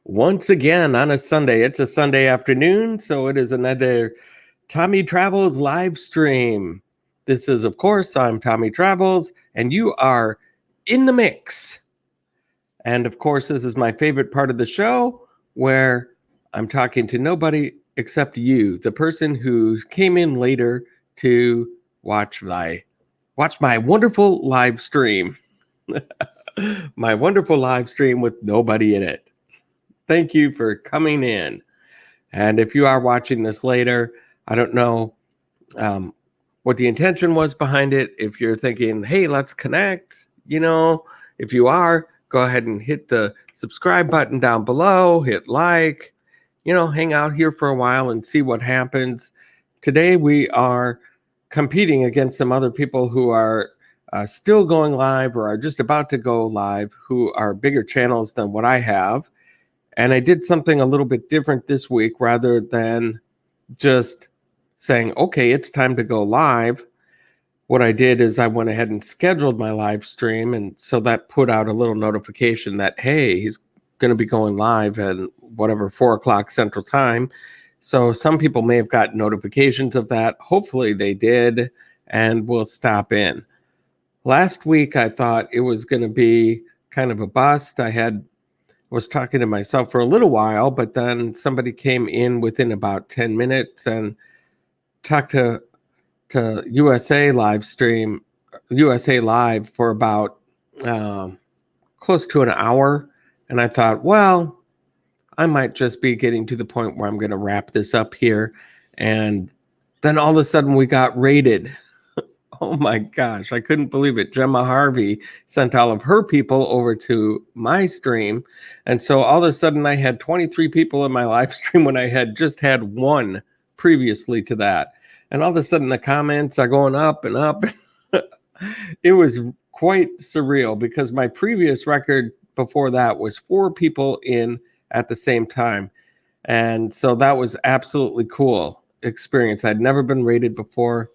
Once again on a Sunday. It's a Sunday afternoon, so it is another Tommy Travels live stream. This is, of course, I'm Tommy Travels, and you are in the mix. And of course, this is my favorite part of the show where I'm talking to nobody except you, the person who came in later to watch my wonderful live stream. My wonderful live stream with nobody in it. Thank you for coming in. And if you are watching this later, I don't know what the intention was behind it. If you're thinking, hey, let's connect, if you are, go ahead and hit the subscribe button down below, hit like, hang out here for a while and see what happens. Today we are competing against some other people who are still going live or are just about to go live, who are bigger channels than what I have. And I did something a little bit different this week rather than just saying, okay, it's time to go live. What I did is I went ahead and scheduled my live stream. And so that put out a little notification that, hey, he's going to be going live at whatever, 4 o'clock Central Time. So some people may have got notifications of that. Hopefully they did and will stop in. Last week, I thought it was going to be kind of a bust. I was talking to myself for a little while, but then somebody came in within about 10 minutes and talked to USA Live for about close to an hour. And I thought, well, I might just be getting to the point where I'm going to wrap this up here. And then all of a sudden we got raided. Oh my gosh, I couldn't believe it. Gemma Harvey sent all of her people over to my stream. And so all of a sudden I had 23 people in my live stream when I had just had one previously to that. And all of a sudden the comments are going up and up. It was quite surreal because my previous record before that was 4 people in at the same time. And so that was absolutely cool experience. I'd never been raided before.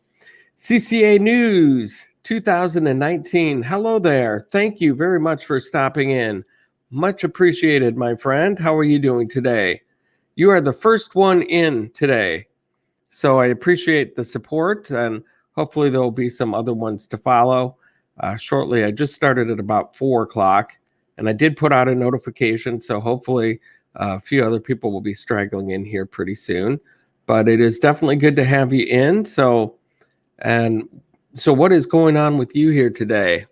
CCA News 2019. Hello there. Thank you very much for stopping in. Much appreciated, my friend. How are you doing today? You are the first one in today. So I appreciate the support, and hopefully there will be some other ones to follow shortly. I just started at about 4 o'clock, and I did put out a notification, so hopefully a few other people will be straggling in here pretty soon. But it is definitely good to have you in. So what is going on with you here today?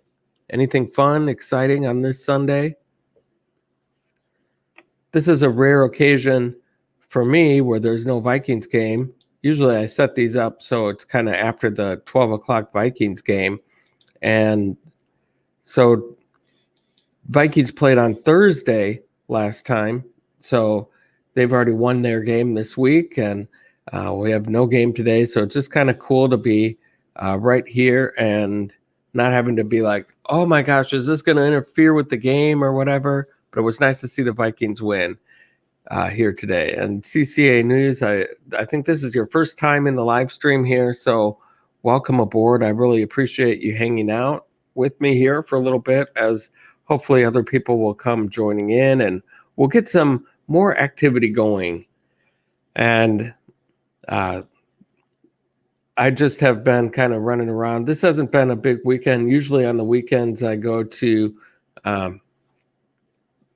Anything fun, exciting on this Sunday? This is a rare occasion for me where there's no Vikings game. Usually I set these up so it's kind of after the 12 o'clock Vikings game. And so Vikings played on Thursday last time. So they've already won their game this week, and we have no game today. So it's just kind of cool to be right here and not having to be like, oh my gosh, is this going to interfere with the game or whatever? But it was nice to see the Vikings win here today. And CCA News, I think this is your first time in the live stream here, so welcome aboard. I really appreciate you hanging out with me here for a little bit, as hopefully other people will come joining in and we'll get some more activity going. And I just have been kind of running around. This hasn't been a big weekend. Usually on the weekends I go to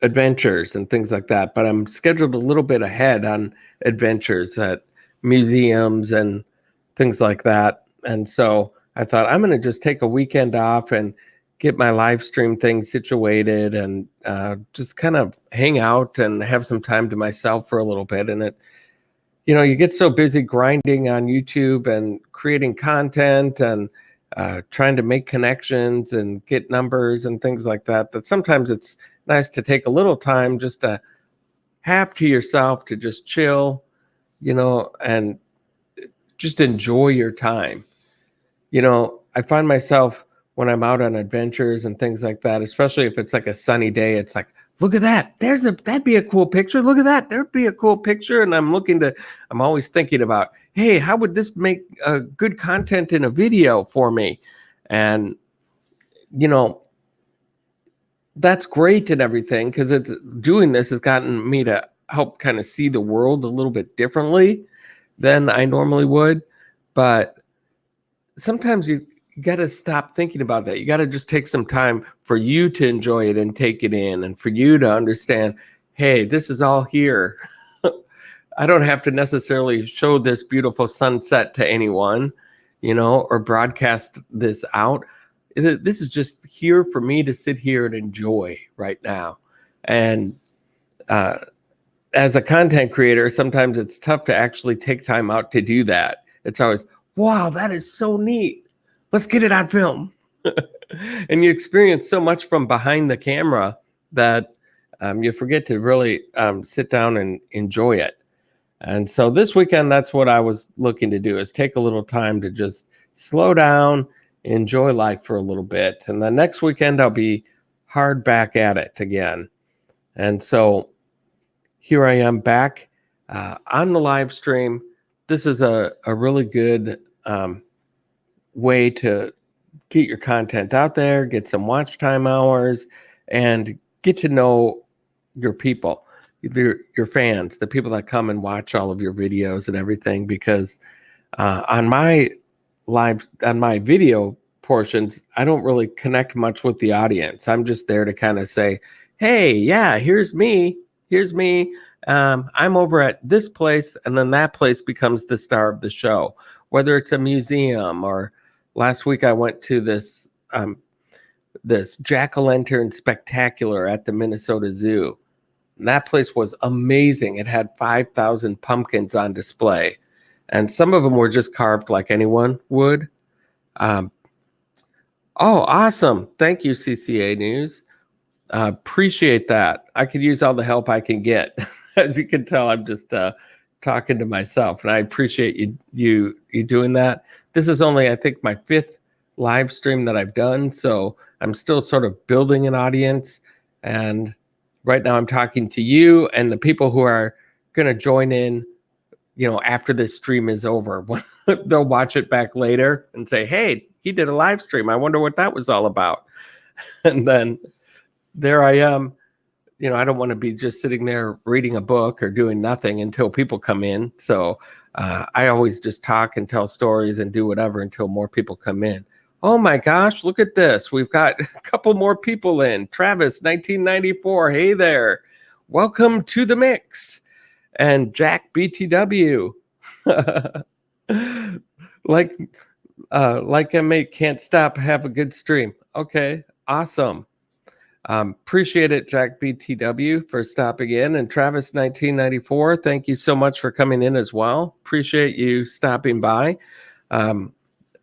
adventures and things like that, but I'm scheduled a little bit ahead on adventures at museums and things like that. And so I thought I'm going to just take a weekend off and get my live stream thing situated and just kind of hang out and have some time to myself for a little bit. And you get so busy grinding on YouTube and creating content and trying to make connections and get numbers and things like that, that sometimes it's nice to take a little time just to have to yourself, to just chill, and just enjoy your time. I find myself when I'm out on adventures and things like that, especially if it's like a sunny day, it's like, look at that. That'd be a cool picture. Look at that. There'd be a cool picture. And I'm always thinking about, hey, how would this make good content in a video for me? And, that's great and everything, because it's doing this has gotten me to help kind of see the world a little bit differently than I normally would. But sometimes you got to stop thinking about that. You got to just take some time for you to enjoy it and take it in, and for you to understand, hey, this is all here. I don't have to necessarily show this beautiful sunset to anyone, or broadcast this out. This is just here for me to sit here and enjoy right now. And as a content creator, sometimes it's tough to actually take time out to do that. It's always, wow, that is so neat. Let's get it on film. And you experience so much from behind the camera that you forget to really sit down and enjoy it. And so this weekend, that's what I was looking to do, is take a little time to just slow down, enjoy life for a little bit. And the next weekend, I'll be hard back at it again. And so here I am back on the live stream. This is a really good way to get your content out there, get some watch time hours, and get to know your people, your fans, the people that come and watch all of your videos and everything. Because on my video portions, I don't really connect much with the audience. I'm just there to kind of say, hey, yeah, here's me. I'm over at this place, and then that place becomes the star of the show, whether it's a museum, or last week I went to this jack-o'-lantern spectacular at the Minnesota Zoo. And that place was amazing. It had 5,000 pumpkins on display, and some of them were just carved like anyone would. Oh, awesome. Thank you, CCA News. Appreciate that. I could use all the help I can get. As you can tell, I'm just talking to myself, and I appreciate you doing that. This is only, I think, my 5th live stream that I've done, so I'm still sort of building an audience. And right now I'm talking to you and the people who are going to join in, after this stream is over. They'll watch it back later and say, hey, he did a live stream. I wonder what that was all about. And then there I am. I don't want to be just sitting there reading a book or doing nothing until people come in. So I always just talk and tell stories and do whatever until more people come in. Oh my gosh, look at this. We've got a couple more people in. Travis, 1994. Hey there. Welcome to the mix. And Jack BTW. like M8 can't stop. Have a good stream. Okay, awesome. Appreciate it, Jack BTW, for stopping in. And Travis 1994, thank you so much for coming in as well. Appreciate you stopping by.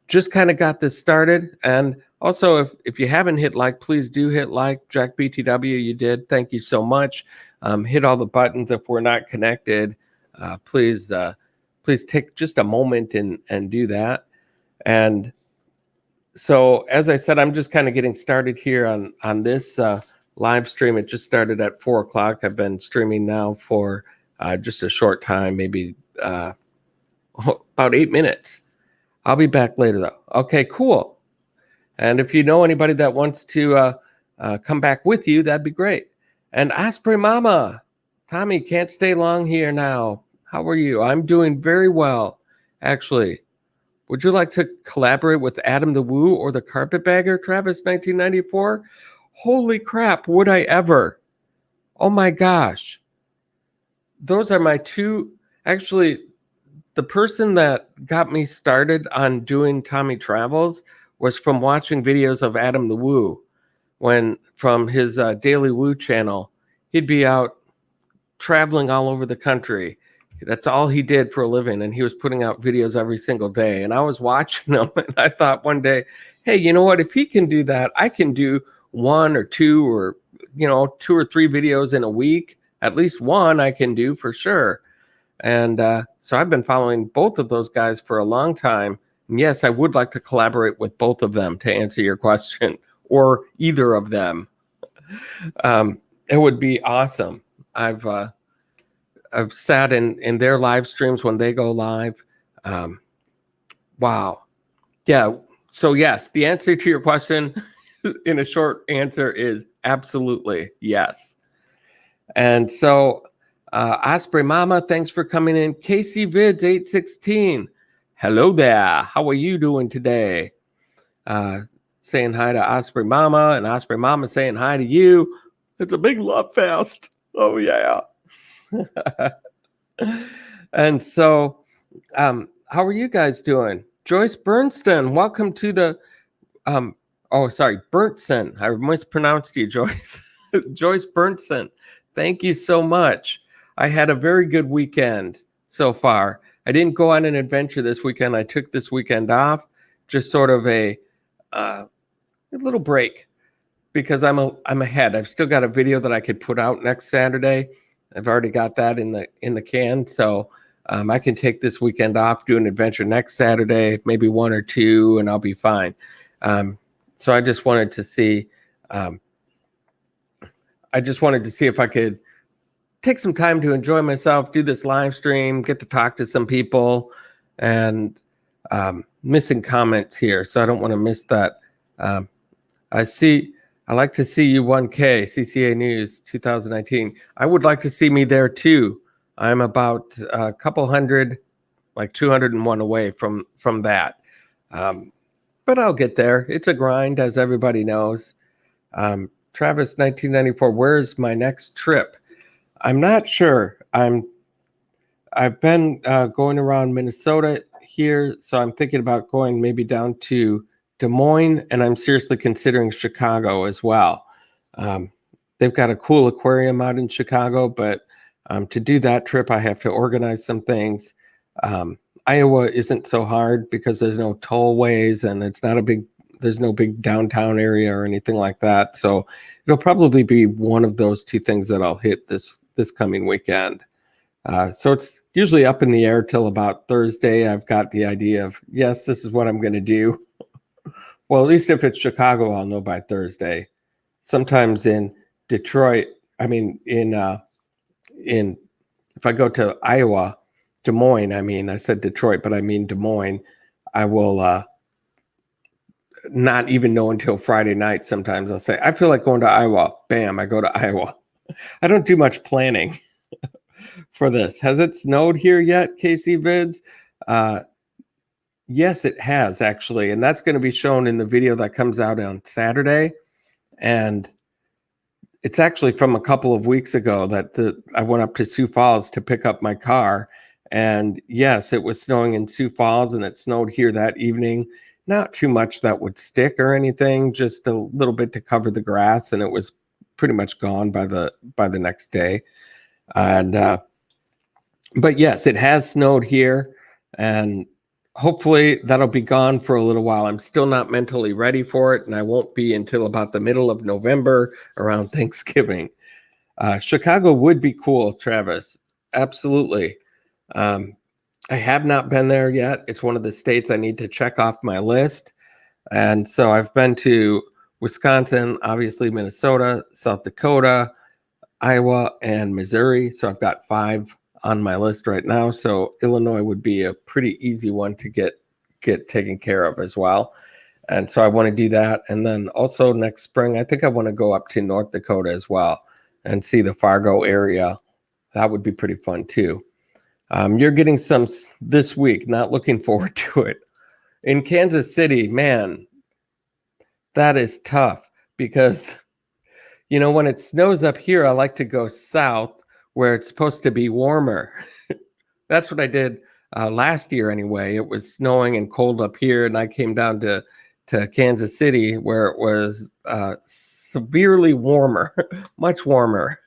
Just kind of got this started. And also, if you haven't hit like, please do hit like. Jack BTW, you did. Thank you so much. Hit all the buttons if we're not connected. Please take just a moment and do that. And so, as I said, I'm just kind of getting started here on this live stream. It just started at 4 o'clock. I've been streaming now for just a short time, maybe about 8 minutes. I'll be back later, though. Okay, cool. And if you know anybody that wants to come back with you, that'd be great. And Osprey Mama, Tommy, can't stay long here now. How are you? I'm doing very well, actually. Would you like to collaborate with Adam the Woo or the Carpetbagger, Travis 1994? Holy crap, would I ever? Oh my gosh. Those are my two. Actually, the person that got me started on doing Tommy Travels was from watching videos of Adam the Woo. From his Daily Woo channel, he'd be out traveling all over the country. That's all he did for a living, and he was putting out videos every single day. And I was watching him, and I thought one day, hey, you know what? If he can do that, I can do 1 or 2 or 2 or 3 videos in a week. At least one I can do for sure. And so I've been following both of those guys for a long time. And yes, I would like to collaborate with both of them, to answer your question, or either of them. It would be awesome. I've sat in their live streams when they go live. Wow. Yeah. So yes, the answer to your question in a short answer is Absolutely. Yes. And so, Osprey Mama, thanks for coming in. Casey Vids 816. Hello there. How are you doing today? Saying hi to Osprey Mama, and Osprey Mama saying hi to you. It's a big love fest. Oh, yeah. And so, how are you guys doing? Joyce Bernstein, welcome to the, Bernstein. I mispronounced you, Joyce. Joyce Bernstein, thank you so much. I had a very good weekend so far. I didn't go on an adventure this weekend. I took this weekend off, just sort of a little break, because I'm ahead. I've still got a video that I could put out next Saturday. I've already got that in the can, so I can take this weekend off, do an adventure next Saturday, maybe one or two, and I'll be fine. So I just wanted to see. If I could take some time to enjoy myself, do this live stream, get to talk to some people, and missing comments here, so I don't want to miss that. I like to see you 1K, CCA News 2019. I would like to see me there too. I'm about a couple hundred, like 201 away from that. But I'll get there. It's a grind, as everybody knows. Travis 1994, where's my next trip? I'm not sure. I've been going around Minnesota here, so I'm thinking about going maybe down to Des Moines, and I'm seriously considering Chicago as well. They've got a cool aquarium out in Chicago, but to do that trip, I have to organize some things. Iowa isn't so hard because there's no tollways, and there's no big downtown area or anything like that. So it'll probably be one of those two things that I'll hit this coming weekend. So it's usually up in the air till about Thursday. I've got the idea of, yes, this is what I'm going to do. Well, at least if it's Chicago, I'll know by Thursday. Sometimes in Detroit, if I go to Iowa, Des Moines, I said Detroit, but I mean Des Moines, I will not even know until Friday night. Sometimes I'll say, I feel like going to Iowa. Bam, I go to Iowa. I don't do much planning for this. Has it snowed here yet, KC Vids? Yes, it has actually, and that's going to be shown in the video that comes out on Saturday. And it's actually from a couple of weeks ago that I went up to Sioux Falls to pick up my car. And yes, it was snowing in Sioux Falls, and it snowed here that evening. Not too much that would stick or anything, just a little bit to cover the grass, and it was pretty much gone by the next day. And but yes, it has snowed here, and hopefully that'll be gone for a little while. I'm still not mentally ready for it, and I won't be until about the middle of November, around Thanksgiving. Chicago would be cool, Travis. Absolutely. I have not been there yet. It's one of the states I need to check off my list. And so I've been to Wisconsin, obviously Minnesota, South Dakota, Iowa, and Missouri. So I've got 5 on my list right now. So Illinois would be a pretty easy one to get taken care of as well. And so I want to do that. And then also next spring, I think I want to go up to North Dakota as well and see the Fargo area. That would be pretty fun too. You're getting some this week. Not looking forward to it. In Kansas City, man, that is tough because, when it snows up here, I like to go south where it's supposed to be warmer. That's what I did last year anyway. It was snowing and cold up here, and I came down to Kansas City where it was severely warmer, much warmer.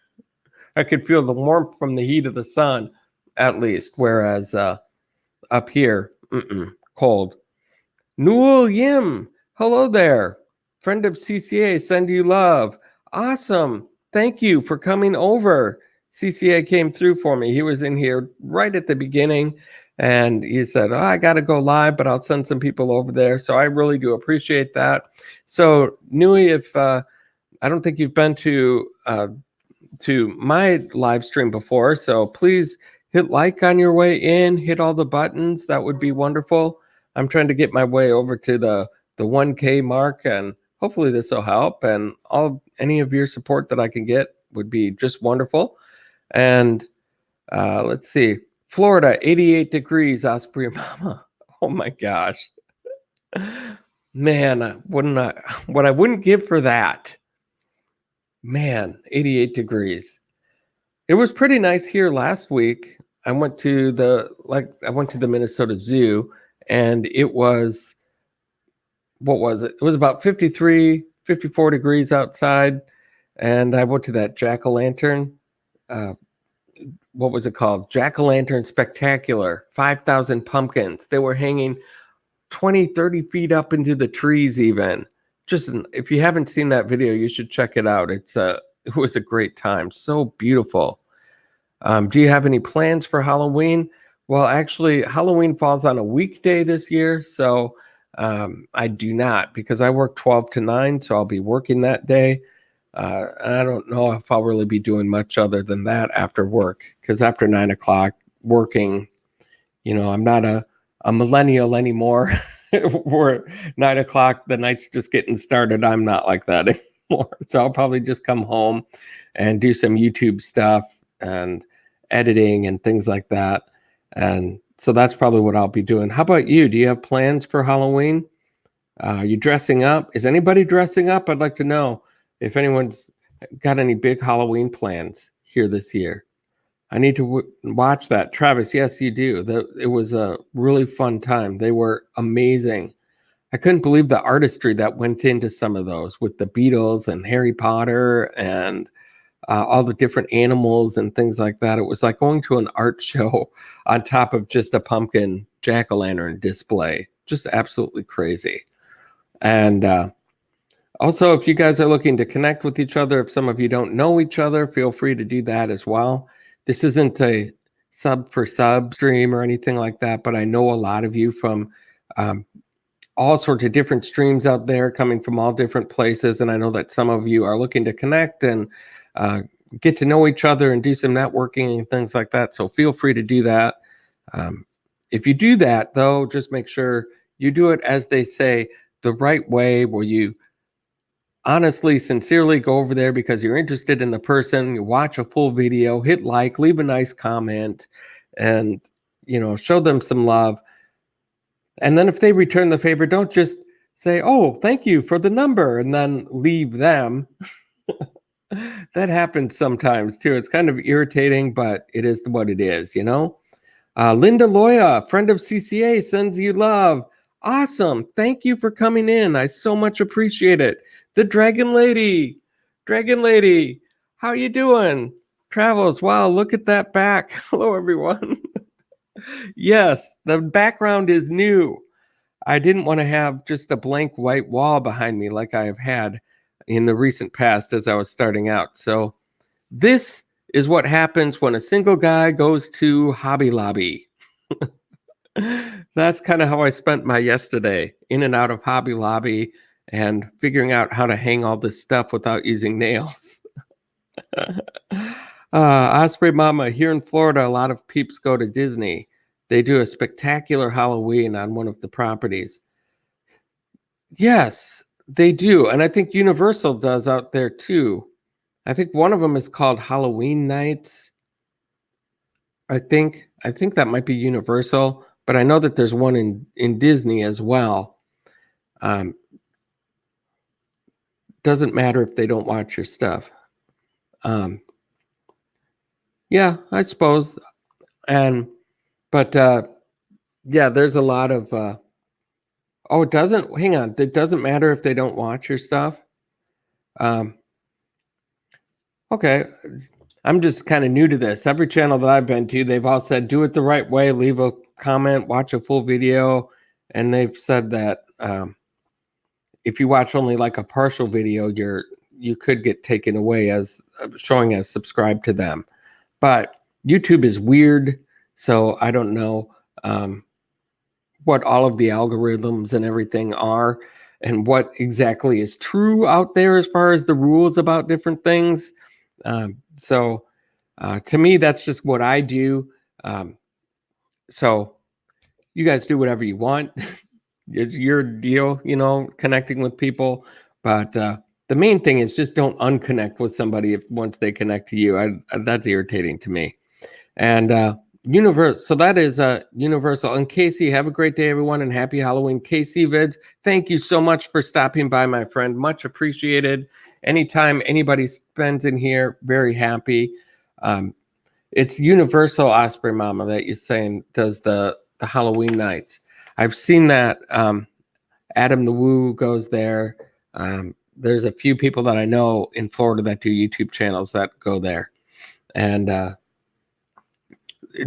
I could feel the warmth from the heat of the sun, at least, whereas up here, cold. Newell Yim, hello there. Friend of CCA, send you love. Awesome. Thank you for coming over. CCA came through for me. He was in here right at the beginning, and he said, I got to go live, but I'll send some people over there. So I really do appreciate that. So Nui, if I don't think you've been to my live stream before, so please hit like on your way in, hit all the buttons. That would be wonderful. I'm trying to get my way over to the 1K mark, and hopefully this will help, and any of your support that I can get would be just wonderful. And let's see, Florida, 88 degrees, Osprey Mama. Oh my gosh. Man, what I wouldn't give for that. Man, 88 degrees. It was pretty nice here last week. I went to the Minnesota Zoo, and it was, what was it? It was about 53, 54 degrees outside. And I went to that jack-o'-lantern. What was it called? Jack-o'-lantern Spectacular. 5,000 pumpkins. They were hanging 20, 30 feet up into the trees even. Just, if you haven't seen that video, you should check it out. It was a great time. So beautiful. Do you have any plans for Halloween? Well, actually, Halloween falls on a weekday this year, so I do not, because I work 12 to 9, so I'll be working that day. And I don't know if I'll really be doing much other than that after work, because after 9 o'clock working, I'm not a millennial anymore. Where 9 o'clock, the night's just getting started. I'm not like that anymore. So I'll probably just come home and do some YouTube stuff and editing and things like that. And so that's probably what I'll be doing. How about you? Do you have plans for Halloween? Are you dressing up? Is anybody dressing up? I'd like to know if anyone's got any big Halloween plans here this year. I need to watch that. Travis, yes, you do. It was a really fun time. They were amazing. I couldn't believe the artistry that went into some of those with the Beatles and Harry Potter and all the different animals and things like that. It was like going to an art show on top of just a pumpkin jack-o'-lantern display. Just absolutely crazy. And also, if you guys are looking to connect with each other, if some of you don't know each other, feel free to do that as well. This isn't a sub for sub stream or anything like that, but I know a lot of you from all sorts of different streams out there coming from all different places. And I know that some of you are looking to connect and get to know each other and do some networking and things like that. So feel free to do that. If you do that, though, just make sure you do it, as they say, the right way, where you honestly, sincerely go over there because you're interested in the person. You watch a full video, hit like, leave a nice comment, and show them some love. And then if they return the favor, don't just say, "Oh, thank you for the number," and then leave them. That happens sometimes too. It's kind of irritating, but it is what it is, Linda Loya, friend of CCA, sends you love. Awesome. Thank you for coming in. I so much appreciate it. The Dragon Lady, how you doing? Travels, wow, look at that back. Hello, everyone. Yes, the background is new. I didn't want to have just a blank white wall behind me like I have had in the recent past as I was starting out. So this is what happens when a single guy goes to Hobby Lobby. That's kind of how I spent my yesterday, in and out of Hobby Lobby and figuring out how to hang all this stuff without using nails. Osprey Mama, here in Florida, a lot of peeps go to Disney. They do a spectacular Halloween on one of the properties. Yes, they do. And I think Universal does out there too. I think one of them is called Halloween Nights. I think that might be Universal, but I know that there's one in Disney as well. Doesn't matter if they don't watch your stuff. Yeah, I suppose. But yeah, there's a lot of oh, it doesn't, hang on, it doesn't matter if they don't watch your stuff. Okay, I'm just kind of new to this. Every channel that I've been to, they've all said do it the right way, leave a comment, watch a full video, and they've said that if you watch only like a partial video, you could get taken away as showing as subscribed to them. But YouTube is weird, so I don't know what all of the algorithms and everything are and what exactly is true out there as far as the rules about different things. So to me, that's just what I do. So you guys do whatever you want. It's your deal, connecting with people. But the main thing is just don't unconnect with somebody if once they connect to you. That's irritating to me. And so that is Universal. And Casey, have a great day, everyone, and happy Halloween. Casey Vids, thank you so much for stopping by, my friend. Much appreciated. Anytime anybody spends in here, very happy. It's Universal Osprey Mama that you're saying does the Halloween nights. I've seen that. Adam the Woo goes there. There's a few people that I know in Florida that do YouTube channels that go there, and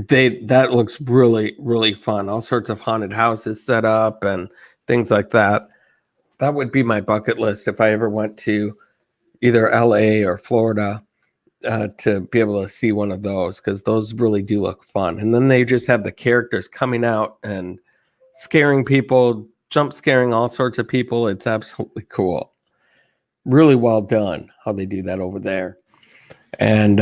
that looks really, really fun. All sorts of haunted houses set up and things like that. That would be my bucket list if I ever went to either LA or Florida to be able to see one of those, because those really do look fun. And then they just have the characters coming out and scaring people, jump scaring all sorts of people. It's absolutely cool. Really well done how they do that over there. And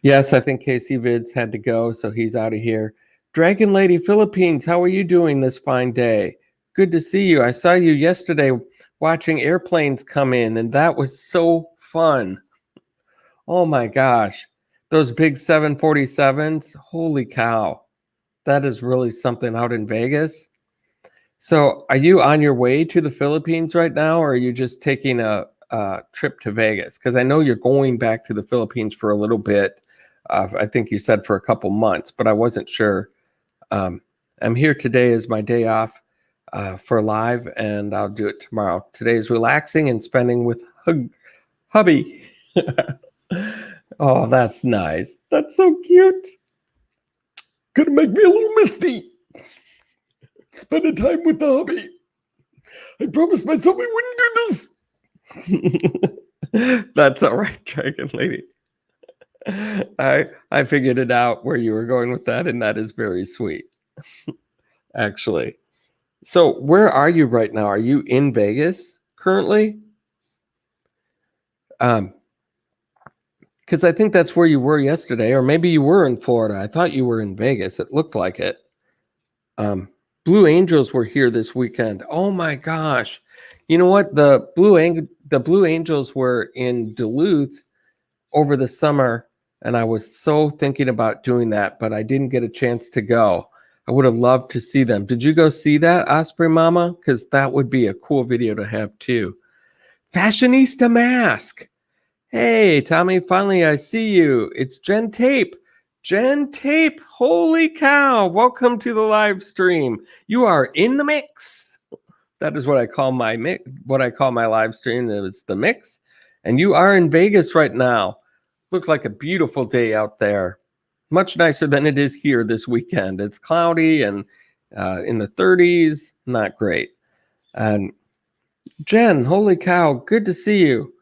yes, I think KC Vids had to go, so he's out of here. Dragon Lady Philippines, how are you doing this fine day? Good to see you. I saw you yesterday watching airplanes come in, and that was so fun. Oh my gosh. Those big 747s, holy cow. That is really something out in Vegas. So are you on your way to the Philippines right now, or are you just taking a trip to Vegas? Because I know you're going back to the Philippines for a little bit. I think you said for a couple months, but I wasn't sure. I'm here today as my day off for live, and I'll do it tomorrow. Today is relaxing and spending with hubby. Oh, that's nice. That's so cute. Gonna make me a little misty. Spending time with the hubby. I promised myself we wouldn't do this. That's all right, Dragon Lady. I figured it out where you were going with that, and that is very sweet, actually. So where are you right now? Are you in Vegas currently? Because I think that's where you were yesterday, or maybe you were in Florida. I thought you were in Vegas. It looked like it. Blue Angels were here this weekend. Oh my gosh. You know what? The Blue Angels were in Duluth over the summer, and I was so thinking about doing that, but I didn't get a chance to go. I would have loved to see them. Did you go see that, Osprey Mama? Because that would be a cool video to have too. Fashionista Mask. Hey, Tommy, finally I see you. It's Jen Tape. Jen Tape, holy cow. Welcome to the live stream. You are in the mix. That is what I call my live stream. It's the mix. And you are in Vegas right now. Looks like a beautiful day out there. Much nicer than it is here this weekend. It's cloudy and in the 30s. Not great. And Jen, holy cow, good to see you.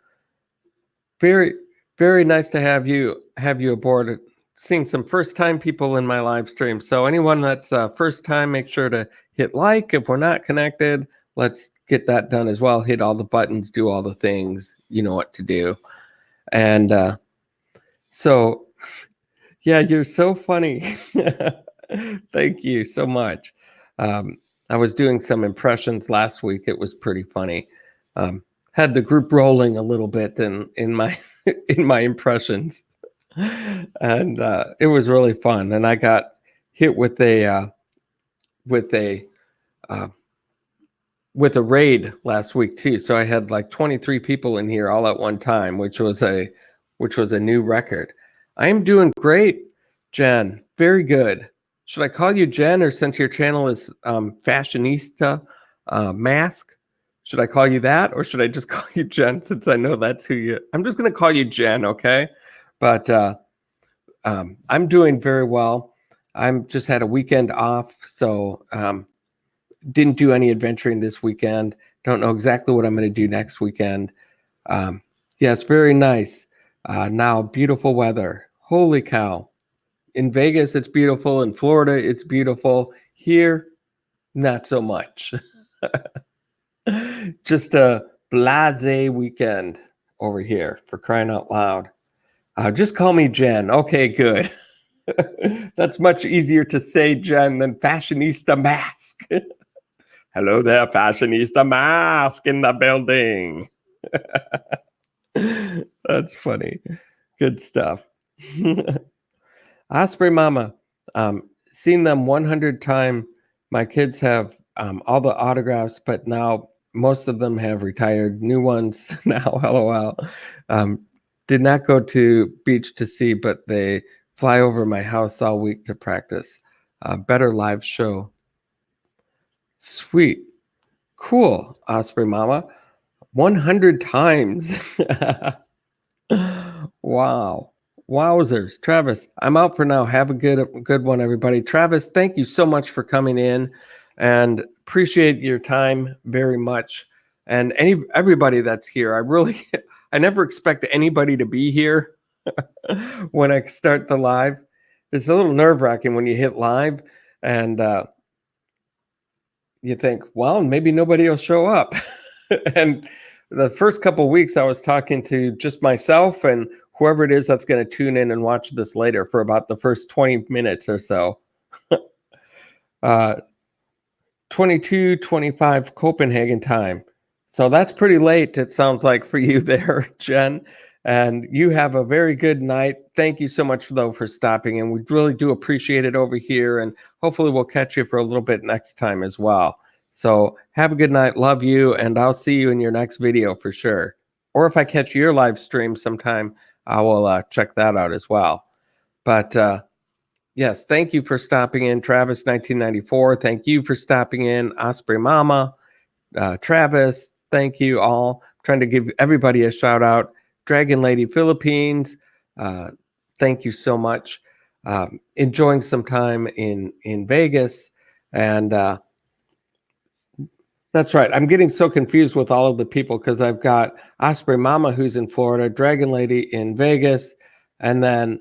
Very, very nice to have you aboard. Seeing some first-time people in my live stream. So anyone that's first time, make sure to hit like. If we're not connected, let's get that done as well. Hit all the buttons, do all the things. You know what to do. And so, yeah, you're so funny. Thank you so much. I was doing some impressions last week. It was pretty funny. Had the group rolling a little bit in my impressions. And it was really fun, and I got hit with a raid last week too. So I had like 23 people in here all at one time, which was a new record. I am doing great, Jen. Very good. Should I call you Jen, or since your channel is Fashionista Mask, should I call you that, or should I just call you Jen since I know that's who you? I'm just gonna call you Jen, okay? But I'm doing very well. I'm just had a weekend off, so didn't do any adventuring this weekend. Don't know exactly what I'm going to do next weekend. Yes, very nice. Now, beautiful weather. Holy cow. In Vegas, it's beautiful. In Florida, it's beautiful. Here, not so much. Just a blasé weekend over here, for crying out loud. Just call me Jen. Okay, good. That's much easier to say, Jen, than Fashionista Mask. Hello there, fashionista mask in the building. That's funny. Good stuff. Osprey Mama, seen them 100 times. My kids have all the autographs, but now most of them have retired. New ones now, LOL. Did not go to beach to see, but they fly over my house all week to practice. Better live show. Sweet. Cool, Osprey Mama. 100 times. Wow. Wowzers. Travis, I'm out for now. Have a good one, everybody. Travis, thank you so much for coming in and appreciate your time very much. And everybody that's here, I never expect anybody to be here when I start the live. It's a little nerve-wracking when you hit live and you think, well, maybe nobody will show up. And the first couple of weeks, I was talking to just myself and whoever it is that's going to tune in and watch this later for about the first 20 minutes or so. 22:25 Copenhagen time. So that's pretty late, it sounds like, for you there, Jen. And you have a very good night. Thank you so much, though, for stopping. And we really do appreciate it over here. And hopefully we'll catch you for a little bit next time as well. So have a good night. Love you. And I'll see you in your next video for sure. Or if I catch your live stream sometime, I will check that out as well. But yes, thank you for stopping in, Travis 1994. Thank you for stopping in, Osprey Mama, Travis. Thank you all. I'm trying to give everybody a shout out. Dragon Lady Philippines. Thank you so much. Enjoying some time in Vegas, and that's right. I'm getting so confused with all of the people because I've got Osprey Mama who's in Florida, Dragon Lady in Vegas, and then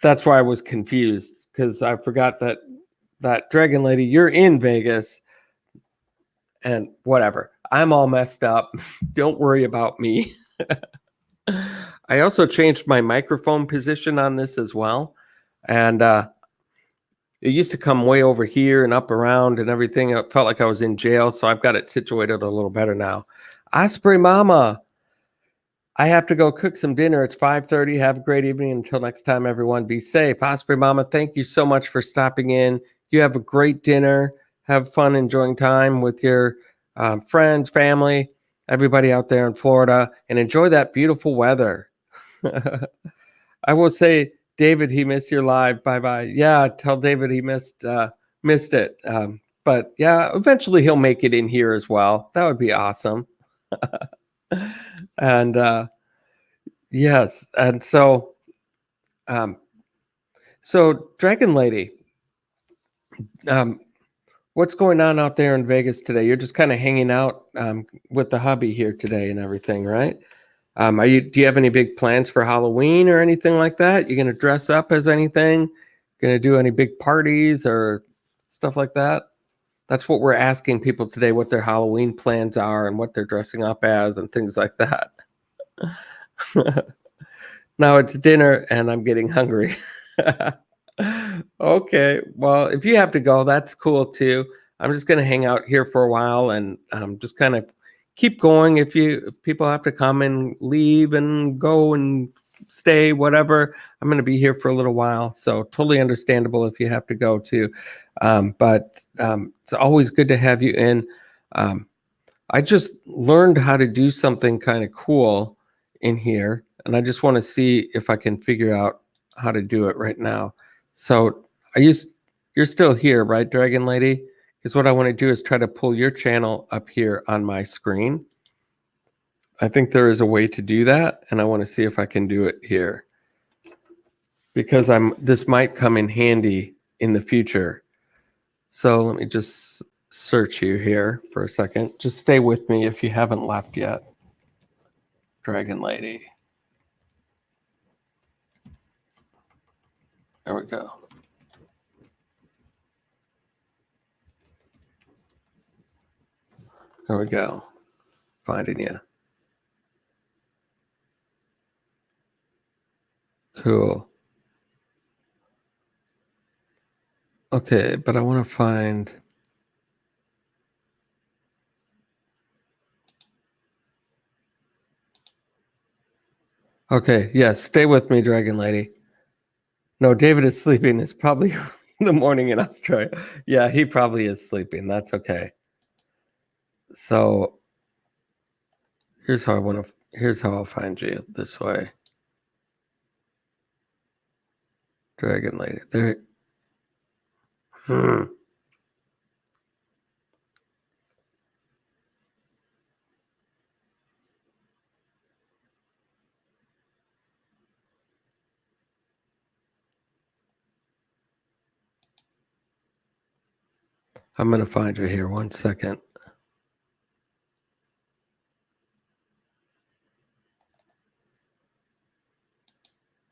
that's why I was confused because I forgot that Dragon Lady, you're in Vegas, and whatever. I'm all messed up. Don't worry about me. I also changed my microphone position on this as well, and it used to come way over here and up around and everything. It felt like I was in jail, so I've got it situated a little better now. Osprey Mama, I have to go cook some dinner. It's 5:30. Have a great evening. Until next time, everyone, be safe. Osprey Mama, thank you so much for stopping in. You have a great dinner. Have fun enjoying time with your friends, family, everybody out there in Florida, and enjoy that beautiful weather. I will say, David, he missed your live. Bye-bye. Yeah, tell David he missed it. But yeah, eventually he'll make it in here as well. That would be awesome. And yes, and so Dragon Lady, what's going on out there in Vegas today? You're just kind of hanging out with the hubby here today and everything, right? Do you have any big plans for Halloween or anything like that? You gonna dress up as anything? Gonna do any big parties or stuff like that? That's what we're asking people today, what their Halloween plans are and what they're dressing up as and things like that. Now it's dinner and I'm getting hungry. Okay, well, if you have to go, that's cool too. I'm just gonna hang out here for a while and just kind of keep going. If people have to come and leave and go and stay, whatever, I'm gonna be here for a little while. So totally understandable if you have to go too. But it's always good to have you in. I just learned how to do something kind of cool in here, and I just want to see if I can figure out how to do it right now. So you're still here, right, Dragon Lady? Because what I want to do is try to pull your channel up here on my screen. I think there is a way to do that, and I want to see if I can do it here. Because this might come in handy in the future. So let me just search you here for a second. Just stay with me if you haven't left yet. Dragon Lady. There we go. There we go. Finding you. Cool. Okay, but I want to find Okay, yes, stay with me, Dragon Lady. No, David is sleeping. It's probably the morning in Australia. Yeah, he probably is sleeping. That's okay. So here's how I'll find you this way. Dragon Lady. There. Hmm. I'm gonna find you here. 1 second.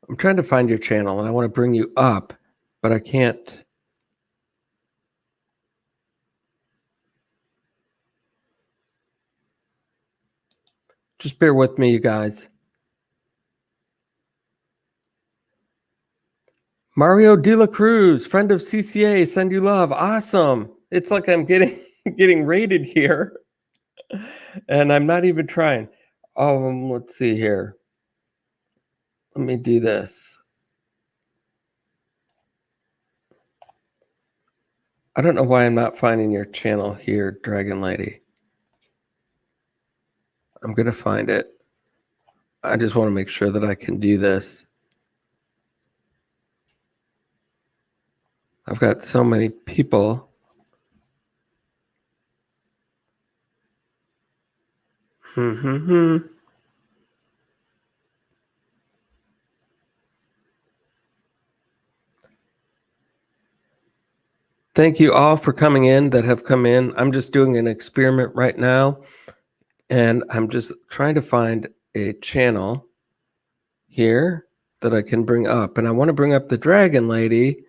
I'm trying to find your channel and I want to bring you up, but I can't. Just bear with me, you guys. Mario De La Cruz, friend of CCA, send you love. Awesome. It's like I'm getting getting rated here. And I'm not even trying. Let's see here. Let me do this. I don't know why I'm not finding your channel here, Dragon Lady. I'm going to find it. I just want to make sure that I can do this. I've got so many people. Thank you all for coming in that have come in. I'm just doing an experiment right now, and I'm just trying to find a channel here that I can bring up. And I want to bring up the Dragon Lady,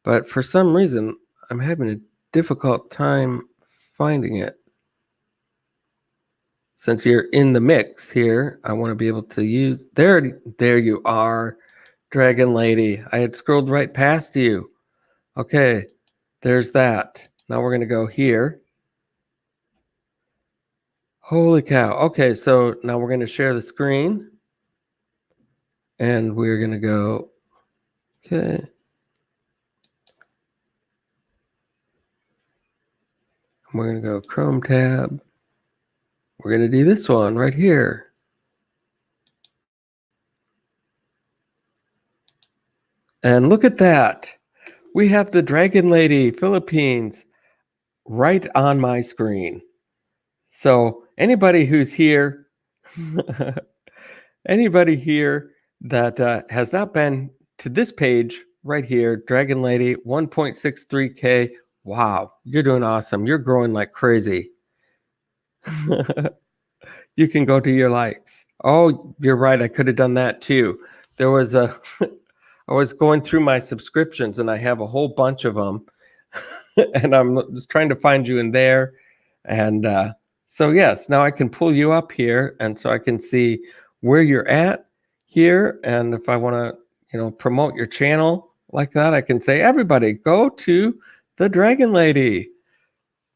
but for some reason, I'm having a difficult time finding it. Since you're in the mix here, I want to be able to use there you are, Dragon Lady. I had scrolled right past you. Okay, there's that. Now we're going to go here. Holy cow. Okay, so now we're going to share the screen. And we're going to go, okay. We're going to go Chrome tab. We're going to do this one right here. And look at that. We have the Dragon Lady Philippines right on my screen. So anybody who's here, anybody here that has not been to this page right here, Dragon Lady 1.63K. Wow, you're doing awesome. You're growing like crazy. You can go to your likes. Oh, you're right. I could have done that too. There was I was going through my subscriptions and I have a whole bunch of them. And I'm just trying to find you in there. And so, yes, now I can pull you up here. And so I can see where you're at here. And if I want to, promote your channel like that, I can say, everybody, go to the Dragon Lady.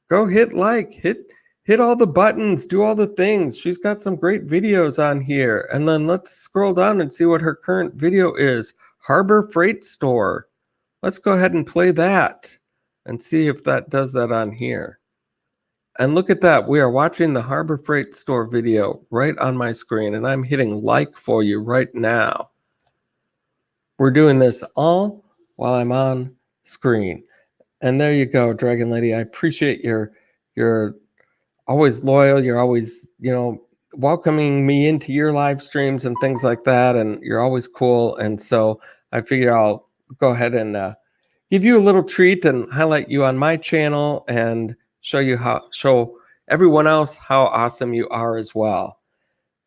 Go hit like, hit all the buttons, do all the things. She's got some great videos on here. And then let's scroll down and see what her current video is. Harbor Freight Store. Let's go ahead and play that and see if that does that on here. And look at that. We are watching the Harbor Freight Store video right on my screen, and I'm hitting like for you right now. We're doing this all while I'm on screen. And there you go, Dragon Lady. I appreciate your always loyal. You're always, welcoming me into your live streams and things like that. And you're always cool. And so I figure I'll go ahead and give you a little treat and highlight you on my channel and show everyone else how awesome you are as well.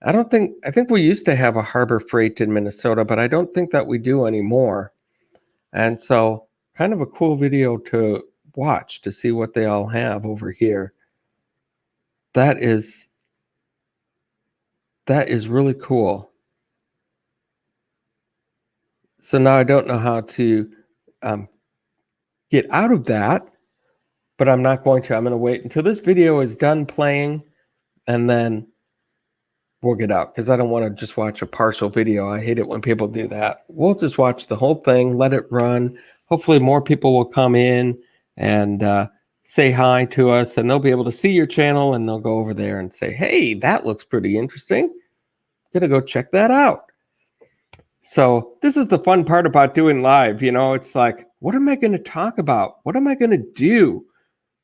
I think we used to have a Harbor Freight in Minnesota, but I don't think that we do anymore. And so kind of a cool video to watch to see what they all have over here. That is really cool. So now I don't know how to get out of that, but I'm not going to. I'm going to wait until this video is done playing, and then we'll get out because I don't want to just watch a partial video. I hate it when people do that. We'll just watch the whole thing, let it run. Hopefully more people will come in and say hi to us, and they'll be able to see your channel, and they'll go over there and say, hey, that looks pretty interesting. Gonna go check that out. So this is the fun part about doing live. It's like, what am I going to talk about? What am I going to do?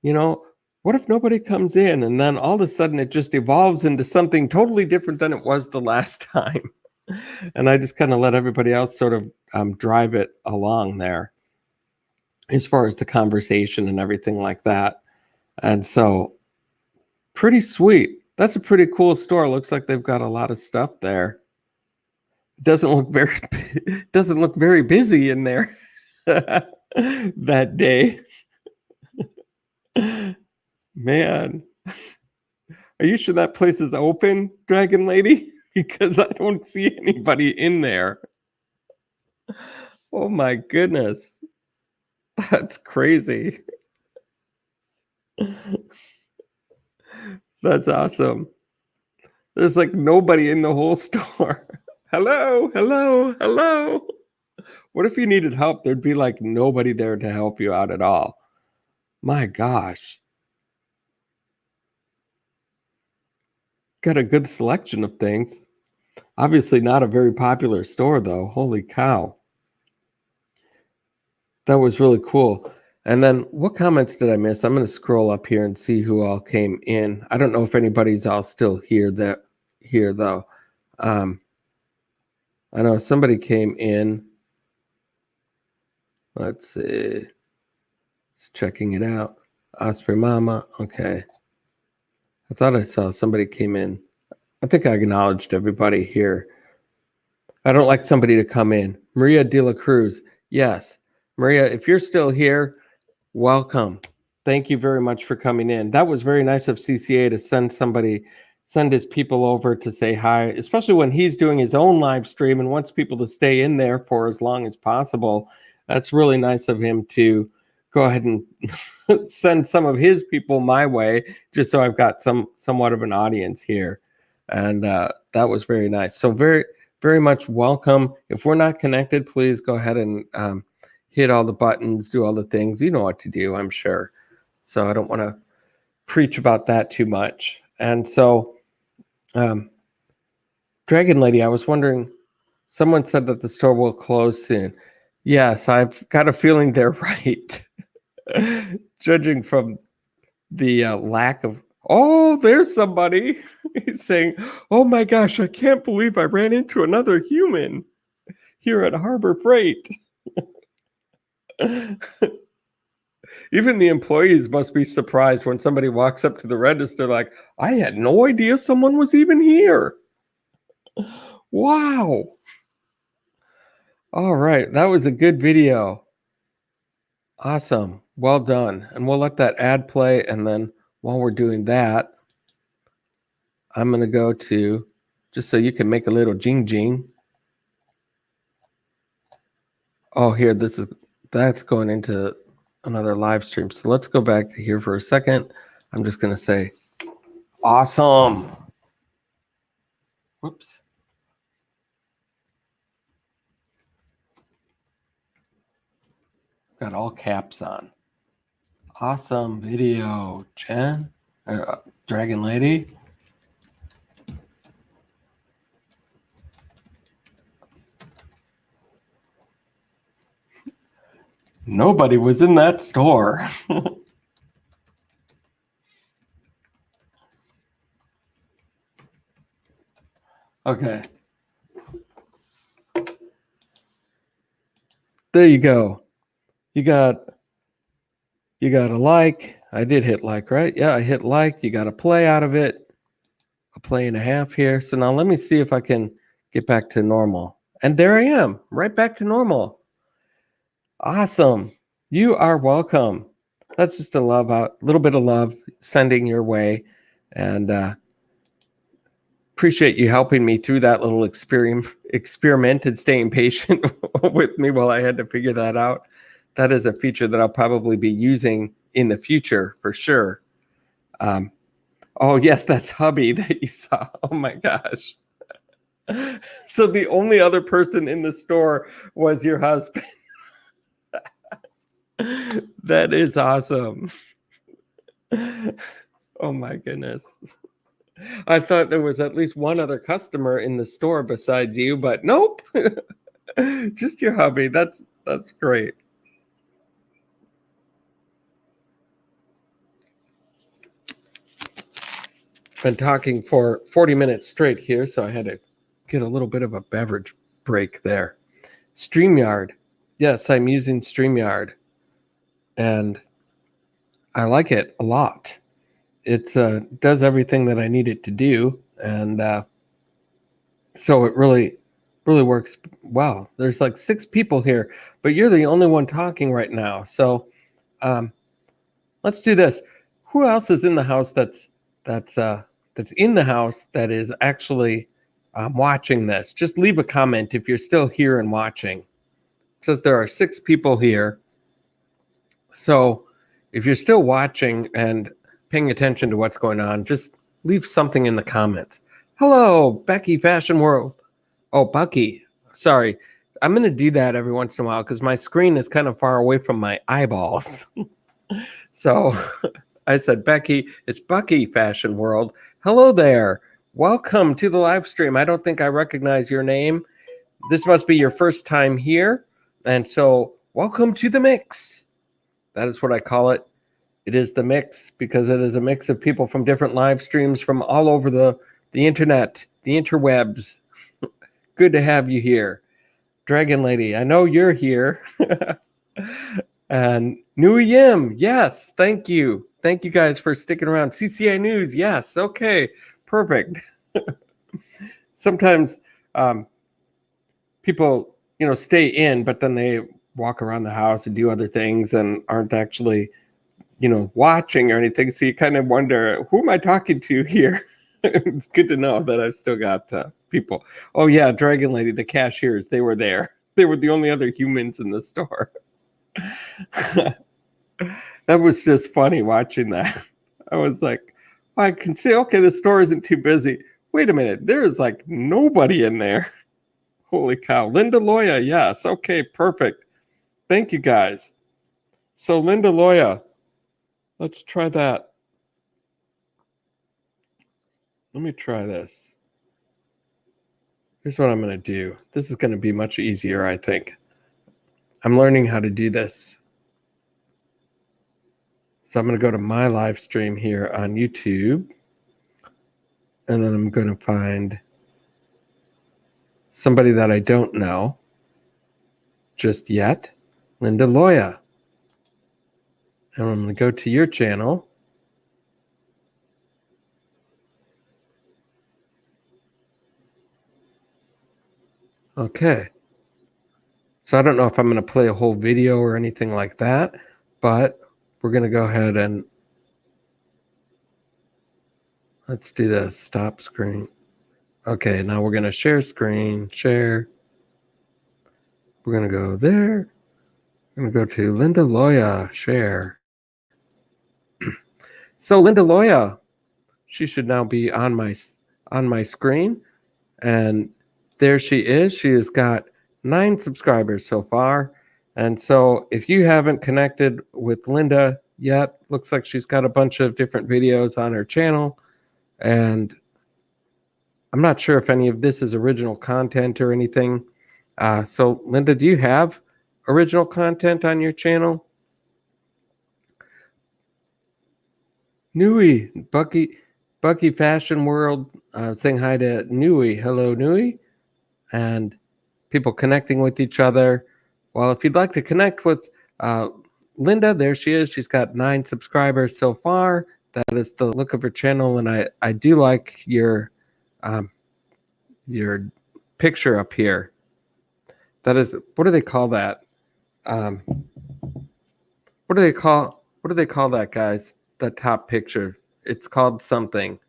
What if nobody comes in? And then all of a sudden it just evolves into something totally different than it was the last time. And I just kind of let everybody else sort of drive it along there as far as the conversation and everything like that. And so pretty sweet. That's a pretty cool store. Looks like they've got a lot of stuff there. Doesn't look very busy in there that day. Man, are you sure that place is open, Dragon Lady? Because I don't see anybody in there. Oh my goodness. That's crazy. That's awesome. There's like nobody in the whole store. Hello, hello, hello. What if you needed help? There'd be like nobody there to help you out at all. My gosh. Got a good selection of things. Obviously not a very popular store though. Holy cow. That was really cool. And then what comments did I miss? I'm going to scroll up here and see who all came in. I don't know if anybody's all still here though. I know somebody came in. Let's see. It's checking it out. Osprey Mama. Okay. I thought I saw somebody came in. I think I acknowledged everybody here. I don't like somebody to come in. Maria de la Cruz. Yes. Maria, if you're still here, welcome. Thank you very much for coming in. That was very nice of CCA to send his people over to say hi, especially when he's doing his own live stream and wants people to stay in there for as long as possible. That's really nice of him to go ahead and send some of his people my way, just so I've got somewhat of an audience here. And that was very nice. So very, very much welcome. If we're not connected, please go ahead and hit all the buttons, do all the things. You know what to do, I'm sure. So I don't want to preach about that too much. And so, Dragon Lady, I was wondering, someone said that the store will close soon. Yes, I've got a feeling they're right. Judging from the lack of, oh, there's somebody. He's saying, oh my gosh, I can't believe I ran into another human here at Harbor Freight. Even the employees must be surprised when somebody walks up to the register like, I had no idea someone was even here. Wow. All right. That was a good video. Awesome. Well done. And we'll let that ad play. And then while we're doing that, I'm going to go to, just so you can make a little jing jing. Oh, here, that's going into another live stream. So let's go back to here for a second. I'm just going to say, awesome. Whoops. Got all caps on. Awesome video, Jen. Dragon Lady. Nobody was in that store. Okay. There you go. You got a like. I did hit like, right? Yeah, I hit like. You got a play out of it. A play and a half here. So now let me see if I can get back to normal. And there I am, right back to normal. Awesome. You are welcome. That's just a little bit of love sending your way. And appreciate you helping me through that little experiment and staying patient with me while I had to figure that out. That is a feature that I'll probably be using in the future for sure. Oh, yes, that's hubby that you saw. Oh my gosh. So the only other person in the store was your husband. That is awesome. Oh my goodness. I thought there was at least one other customer in the store besides you, but nope. Just your hubby. That's great. Been talking for 40 minutes straight here, so I had to get a little bit of a beverage break there. StreamYard. Yes, I'm using StreamYard, and I like it a lot. It does everything that I need it to do, and so it really works well. There's like 6 people here, but you're the only one talking right now. So um, let's do this. Who else is in the house that's in the house that is actually watching this? Just leave a comment if you're still here and watching. It says there are 6 people here. So if you're still watching and paying attention to what's going on, just leave something in the comments. Hello, Becky Fashion World. Oh, Bucky. Sorry. I'm going to do that every once in a while because my screen is kind of far away from my eyeballs. So I said, Becky, it's Bucky Fashion World. Hello there. Welcome to the live stream. I don't think I recognize your name. This must be your first time here. And so welcome to the mix. That is what I call it. It is the mix because it is a mix of people from different live streams from all over the internet, the interwebs. Good to have you here. Dragon Lady, I know you're here. And Nui Yim, yes, thank you. Thank you guys for sticking around. CCA News, yes, okay, perfect. Sometimes people, stay in, but then they walk around the house and do other things and aren't actually, watching or anything. So you kind of wonder, who am I talking to here? It's good to know that I've still got people. Oh yeah, Dragon Lady, the cashiers, they were there. They were the only other humans in the store. That was just funny watching that. I was like, I can see, okay, the store isn't too busy. Wait a minute, there is like nobody in there. Holy cow. Linda Loya, yes. Okay, perfect. Thank you guys. So Linda Loya, let's try that. Let me try this. Here's what I'm going to do. This is going to be much easier, I think. I'm learning how to do this. So I'm going to go to my live stream here on YouTube. And then I'm going to find somebody that I don't know just yet. Linda Loya. And I'm going to go to your channel. Okay. So I don't know if I'm going to play a whole video or anything like that, but we're going to go ahead and let's do this. Stop screen. Okay, now we're going to share screen, share. We're going to go there. We're going to go to Linda Loya, share. So Linda Loya, she should now be on my screen. And there she is. She has got 9 subscribers so far. And so if you haven't connected with Linda yet, looks like she's got a bunch of different videos on her channel. And I'm not sure if any of this is original content or anything. So Linda, do you have original content on your channel? Nui, Bucky Fashion World, saying hi to Nui. Hello, Nui. And people connecting with each other. Well, if you'd like to connect with Linda, there she is. She's got 9 subscribers so far. That is the look of her channel, and I do like your picture up here. That is, what do they call that? What do they call that, guys? The top picture. It's called something.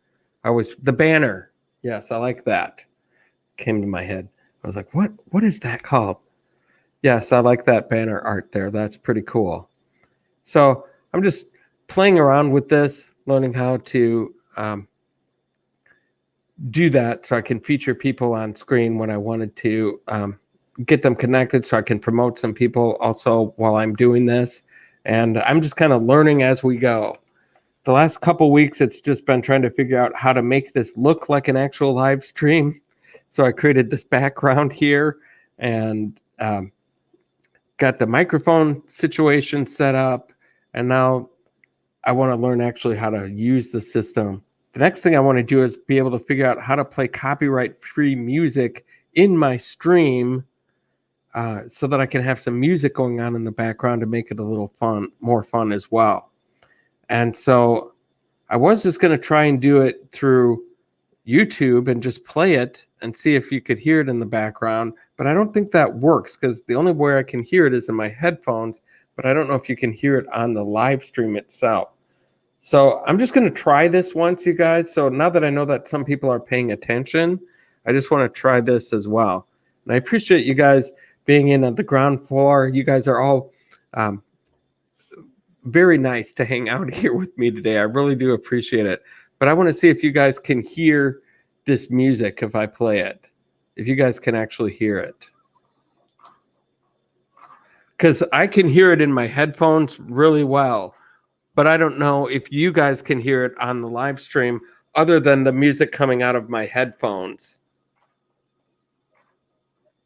The banner. Yes, I like that. Came to my head. I was like, what is that called? Yes, I like that banner art there. That's pretty cool. So I'm just playing around with this, learning how to do that so I can feature people on screen when I wanted to get them connected so I can promote some people also while I'm doing this. And I'm just kind of learning as we go. The last couple weeks, it's just been trying to figure out how to make this look like an actual live stream. So I created this background here and got the microphone situation set up. And now I want to learn actually how to use the system. The next thing I want to do is be able to figure out how to play copyright-free music in my stream so that I can have some music going on in the background to make it a little fun, more fun as well. And so I was just going to try and do it through YouTube and just play it and see if you could hear it in the background. But I don't think that works because the only way I can hear it is in my headphones, but I don't know if you can hear it on the live stream itself. So I'm just going to try this once, you guys. So now that I know that some people are paying attention, I just want to try this as well. And I appreciate you guys being in on the ground floor. You guys are all very nice to hang out here with me today. I really do appreciate it. But I want to see if you guys can hear this music if I play it. If you guys can actually hear it. Because I can hear it in my headphones really well. But I don't know if you guys can hear it on the live stream other than the music coming out of my headphones.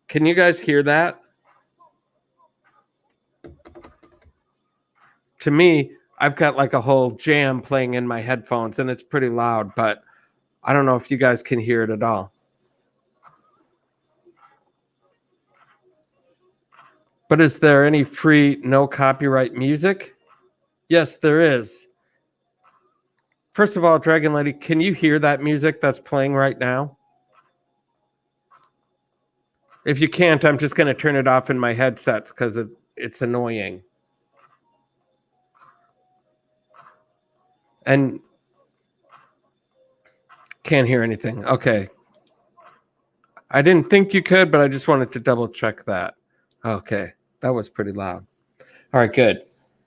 Can you guys hear that? To me, I've got like a whole jam playing in my headphones and it's pretty loud, but I don't know if you guys can hear it at all. But is there any free, no copyright music? Yes, there is. First of all, Dragon Lady, can you hear that music that's playing right now? If you can't, I'm just going to turn it off in my headsets because it's annoying. And can't hear anything. Okay. I didn't think you could, but I just wanted to double check that. Okay. That was pretty loud. All right, good.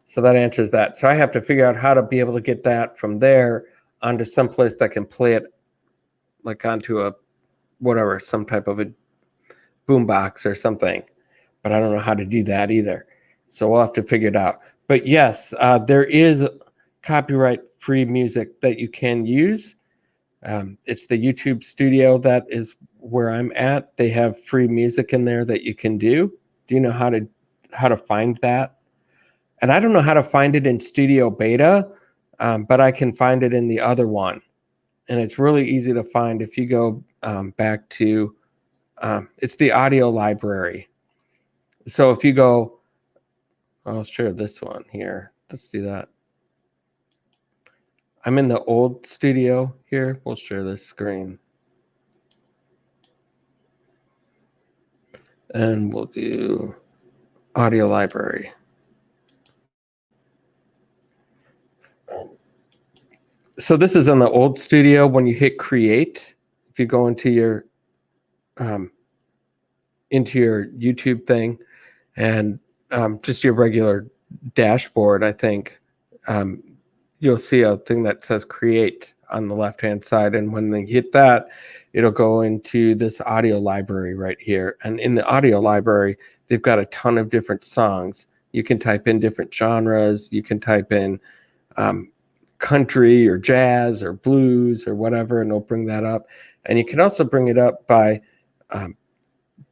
So that answers that. So I have to figure out how to be able to get that from there onto someplace that can play it like onto a whatever, some type of a boombox or something. But I don't know how to do that either. So we'll have to figure it out. But yes, there is copyright-free music that you can use. It's the YouTube Studio that is where I'm at. They have free music in there that you can do. Do you know how to find that? And I don't know how to find it in Studio Beta, but I can find it in the other one. And it's really easy to find if you go back to, it's the audio library. So if you go, I'll share this one here. Let's do that. I'm in the old studio here. We'll share this screen. And we'll do audio library. So this is on the old studio. When you hit create, if you go into your YouTube thing and just your regular dashboard, I think you'll see a thing that says create on the left-hand side. And when they hit that, it'll go into this audio library right here. And in the audio library, they've got a ton of different songs. You can type in different genres. You can type in country or jazz or blues or whatever, and it'll bring that up. And you can also bring it up by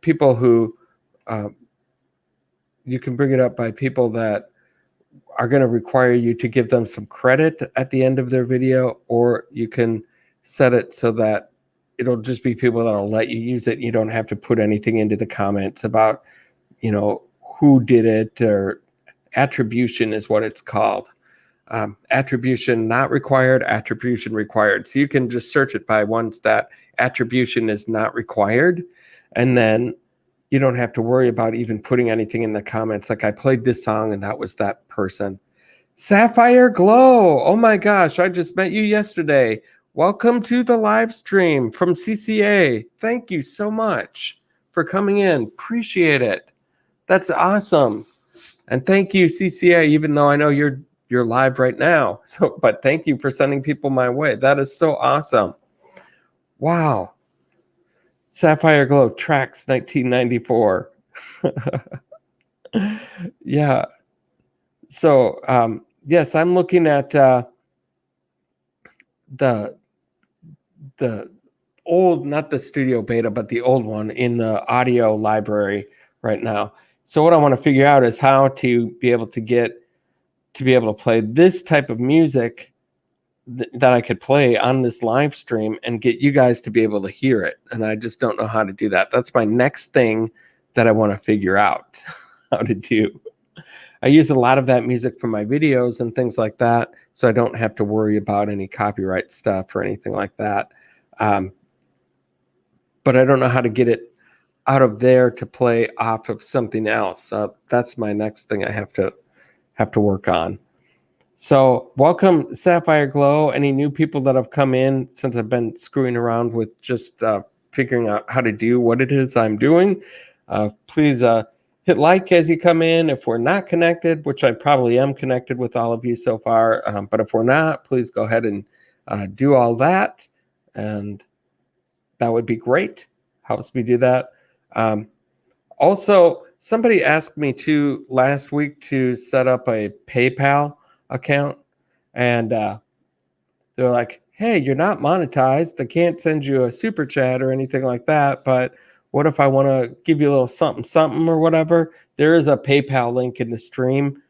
people who, you can bring it up by people that are going to require you to give them some credit at the end of their video, or you can set it so that it'll just be people that'll let you use it. You don't have to put anything into the comments about, you know, who did it, or attribution is what it's called. Attribution not required, attribution required. So you can just search it by ones that attribution is not required, and then you don't have to worry about even putting anything in the comments. Like I played this song and that was that person. Sapphire Glow. Oh my gosh, I just met you yesterday. Welcome to the live stream from CCA. Thank you so much for coming in. Appreciate it. That's awesome. And thank you, CCA, even though I know you're you're live right now. So, but thank you for sending people my way. That is so awesome. Wow. Sapphire Glow tracks 1994. Yeah. So, yes, I'm looking at the old, not the studio beta, but the old one in the audio library right now. So what I want to figure out is how to be able to play this type of music that I could play on this live stream and get you guys to be able to hear it. And I just don't know how to do that. That's my next thing that I want to figure out how to do. I use a lot of that music for my videos and things like that, so I don't have to worry about any copyright stuff or anything like that. But I don't know how to get it out of there to play off of something else. That's my next thing I have to work on. So welcome, Sapphire Glow. Any new people that have come in since I've been screwing around with just figuring out how to do what it is I'm doing. Please hit like as you come in. If we're not connected, which I probably am connected with all of you so far, but if we're not, please go ahead and do all that. And that would be great. Helps me do that. Also, somebody asked me to last week to set up a PayPal account, and they're like, hey, you're not monetized. I can't send you a super chat or anything like that, but what if I want to give you a little something something or whatever? There is a PayPal link in the stream,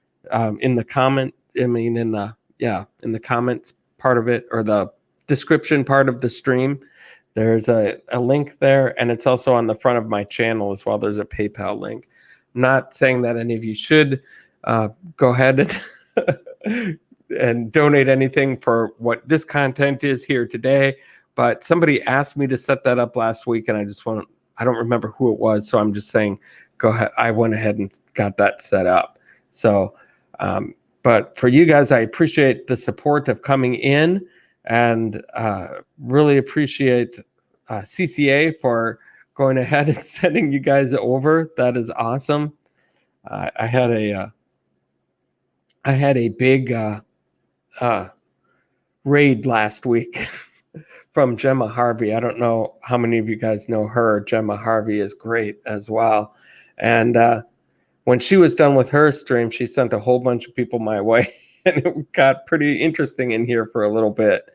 in the comment, in the comments part of it, or the description part of the stream. There's a link there, and it's also on the front of my channel as well. There's a PayPal link. I'm not saying that any of you should go ahead and donate anything for what this content is here today, but somebody asked me to set that up last week, and I don't remember who it was, so I'm just saying, go ahead. I went ahead and got that set up. So, but for you guys, I appreciate the support of coming in, and really appreciate CCA for going ahead and sending you guys over. That is awesome. I had a big raid last week from Gemma Harvey. I don't know how many of you guys know her. Gemma Harvey is great as well. And when she was done with her stream, she sent a whole bunch of people my way, and it got pretty interesting in here for a little bit.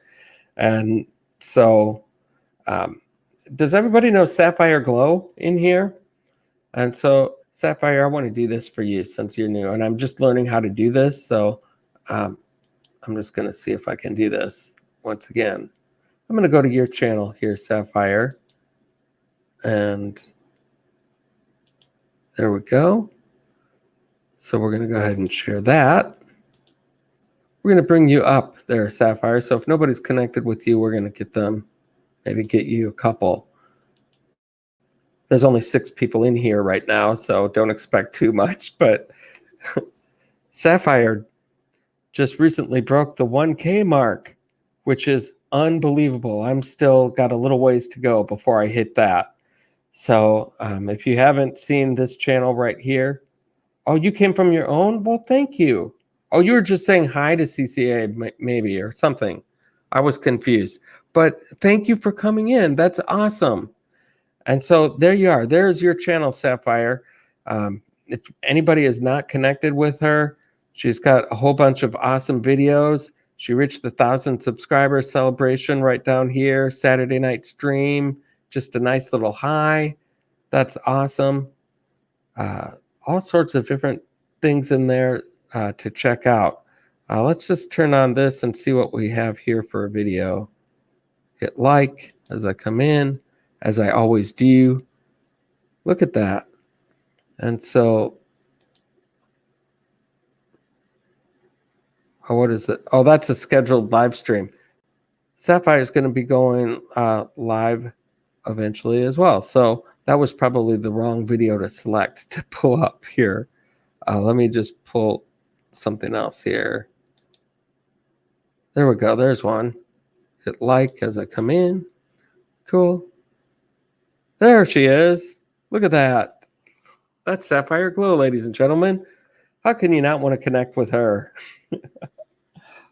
And so, does everybody know Sapphire Glow in here? And so, Sapphire, I want to do this for you since you're new, and I'm just learning how to do this. So, I'm just going to see if I can do this once again. I'm going to go to your channel here, Sapphire. And there we go. So we're going to go ahead and share that. We're going to bring you up there, Sapphire. So if nobody's connected with you, we're going to get them, maybe get you a couple. There's only 6 people in here right now, so don't expect too much. But Sapphire just recently broke the 1K mark, which is unbelievable. I'm still got a little ways to go before I hit that. So if you haven't seen this channel right here, oh, you came from your own? Well, thank you. Oh, you were just saying hi to CCA maybe or something. I was confused. But thank you for coming in. That's awesome. And so there you are. There's your channel, Sapphire. If anybody is not connected with her, she's got a whole bunch of awesome videos. She reached the 1,000 subscribers celebration right down here. Saturday night stream. Just a nice little high. That's awesome. All sorts of different things in there to check out. Let's just turn on this and see what we have here for a video. Hit like as I come in, as I always do. Look at that. And so, what is it? Oh, that's a scheduled live stream. Sapphire is going to be going live eventually as well. So that was probably the wrong video to select to pull up here. Let me just pull something else here. There we go. There's one. Hit like as I come in. Cool. There she is. Look at that. That's Sapphire Glow, ladies and gentlemen. How can you not want to connect with her?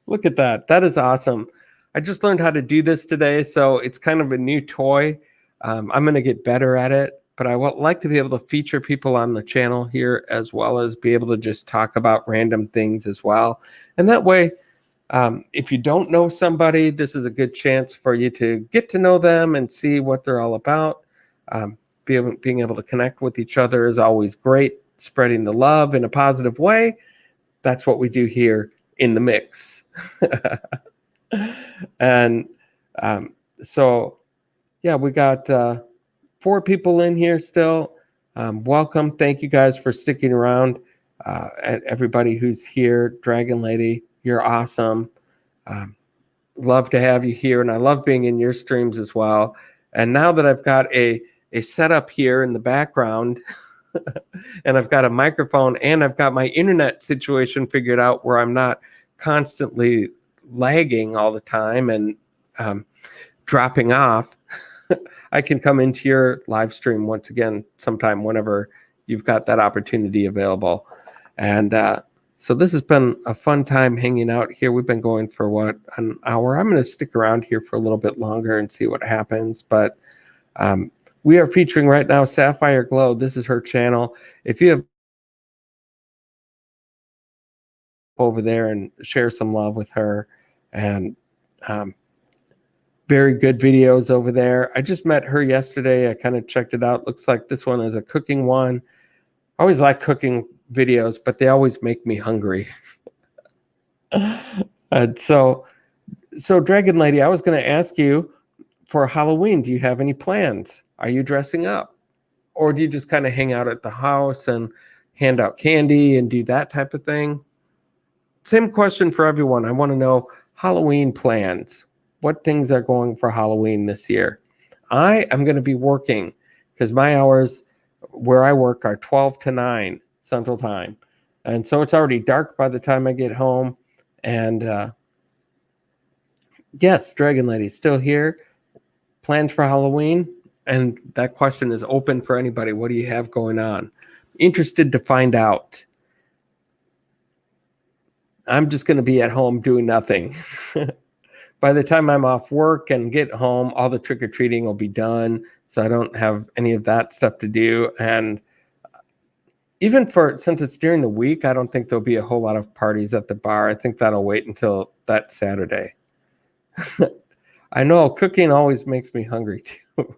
Look at that. That is awesome. I just learned how to do this today, so it's kind of a new toy. I'm going to get better at it, but I would like to be able to feature people on the channel here as well as be able to just talk about random things as well. And that way, if you don't know somebody, this is a good chance for you to get to know them and see what they're all about. Being able to connect with each other is always great. Spreading the love in a positive way. That's what we do here in the mix. And so, yeah, we got 4 people in here still. Welcome. Thank you guys for sticking around. And everybody who's here, Dragon Lady, you're awesome. Love to have you here, and I love being in your streams as well. And now that I've got a setup here in the background, and I've got a microphone, and I've got my internet situation figured out where I'm not constantly lagging all the time and dropping off, I can come into your live stream once again sometime whenever you've got that opportunity available. And so this has been a fun time hanging out here. We've been going for what, an hour? I'm going to stick around here for a little bit longer and see what happens. But we are featuring right now Sapphire Glow. This is her channel. If you have over there and share some love with her, and very good videos over there. I just met her yesterday. I kind of checked it out. Looks like this one is a cooking one. I always like cooking videos, but they always make me hungry. And so Dragon Lady, I was going to ask you, for Halloween, do you have any plans? Are you dressing up? Or do you just kind of hang out at the house and hand out candy and do that type of thing? Same question for everyone. I want to know Halloween plans. What things are going for Halloween this year? I am going to be working because my hours where I work are 12 to 9 Central Time. And so it's already dark by the time I get home. And yes, Dragon Lady, still here. Plans for Halloween? And that question is open for anybody. What do you have going on? Interested to find out. I'm just going to be at home doing nothing. By the time I'm off work and get home, all the trick-or-treating will be done. So I don't have any of that stuff to do. And even since it's during the week, I don't think there'll be a whole lot of parties at the bar. I think that'll wait until that Saturday. I know cooking always makes me hungry too.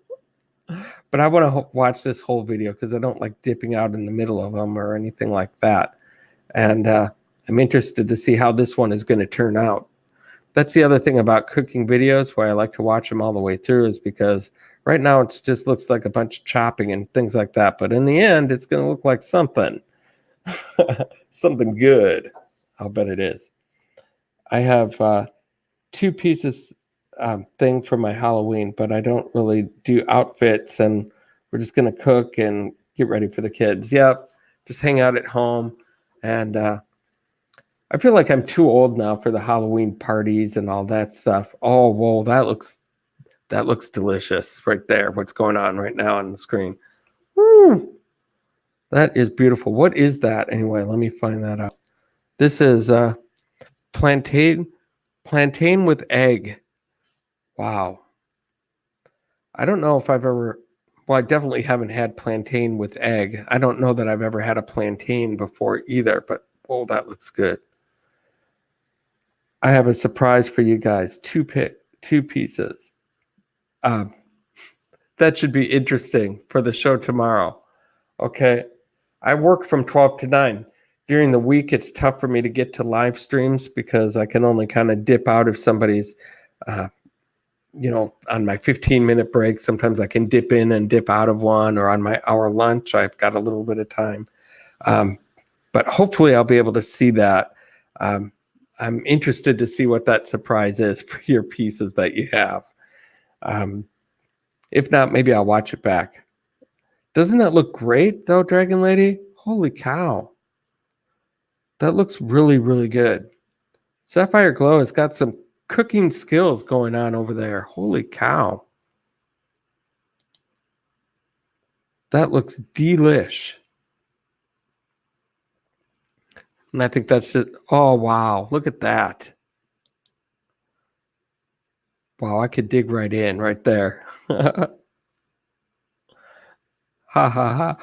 But I want to watch this whole video because I don't like dipping out in the middle of them or anything like that. And I'm interested to see how this one is going to turn out. That's the other thing about cooking videos, why I like to watch them all the way through, is because right now it just looks like a bunch of chopping and things like that. But in the end, it's going to look like something. Something good. I'll bet it is. I have 2 pieces thing for my Halloween, but I don't really do outfits, and we're just going to cook and get ready for the kids. Yep, just hang out at home. And I feel like I'm too old now for the Halloween parties and all that stuff. Oh, whoa, that looks delicious right there. What's going on right now on the screen? Woo, that is beautiful. What is that anyway? Let me find that out. This is plantain with egg. Wow. I don't know if I've ever. Well, I definitely haven't had plantain with egg. I don't know that I've ever had a plantain before either. But oh, that looks good. I have a surprise for you guys. 2 pieces. That should be interesting for the show tomorrow. Okay. I work from 12 to 9. During the week, it's tough for me to get to live streams because I can only kind of dip out if somebody's, on my 15-minute break. Sometimes I can dip in and dip out of one, or on my hour lunch, I've got a little bit of time. But hopefully I'll be able to see that. I'm interested to see what that surprise is for your pieces that you have. If not, maybe I'll watch it back. Doesn't that look great, though, Dragon Lady? Holy cow. That looks really, really good. Sapphire Glow has got some cooking skills going on over there. Holy cow. That looks delish. And I think that's just, oh, wow. Look at that. Wow, I could dig right in right there. Ha ha ha.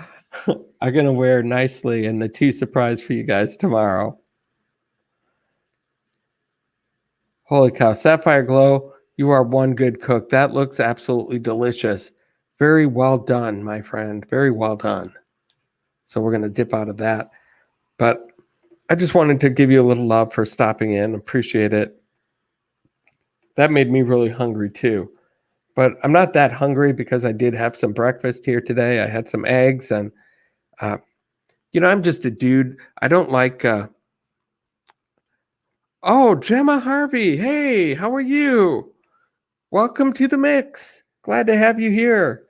I'm gonna wear nicely and the tea surprise for you guys tomorrow. Holy cow, Sapphire Glow, you are one good cook. That looks absolutely delicious. Very well done, my friend. Very well done. So we're gonna dip out of that. But I just wanted to give you a little love for stopping in. Appreciate it. That made me really hungry too. But I'm not that hungry because I did have some breakfast here today. I had some eggs and uh, I'm just a dude. I don't like oh, Gemma Harvey. Hey, how are you? Welcome to the mix. Glad to have you here.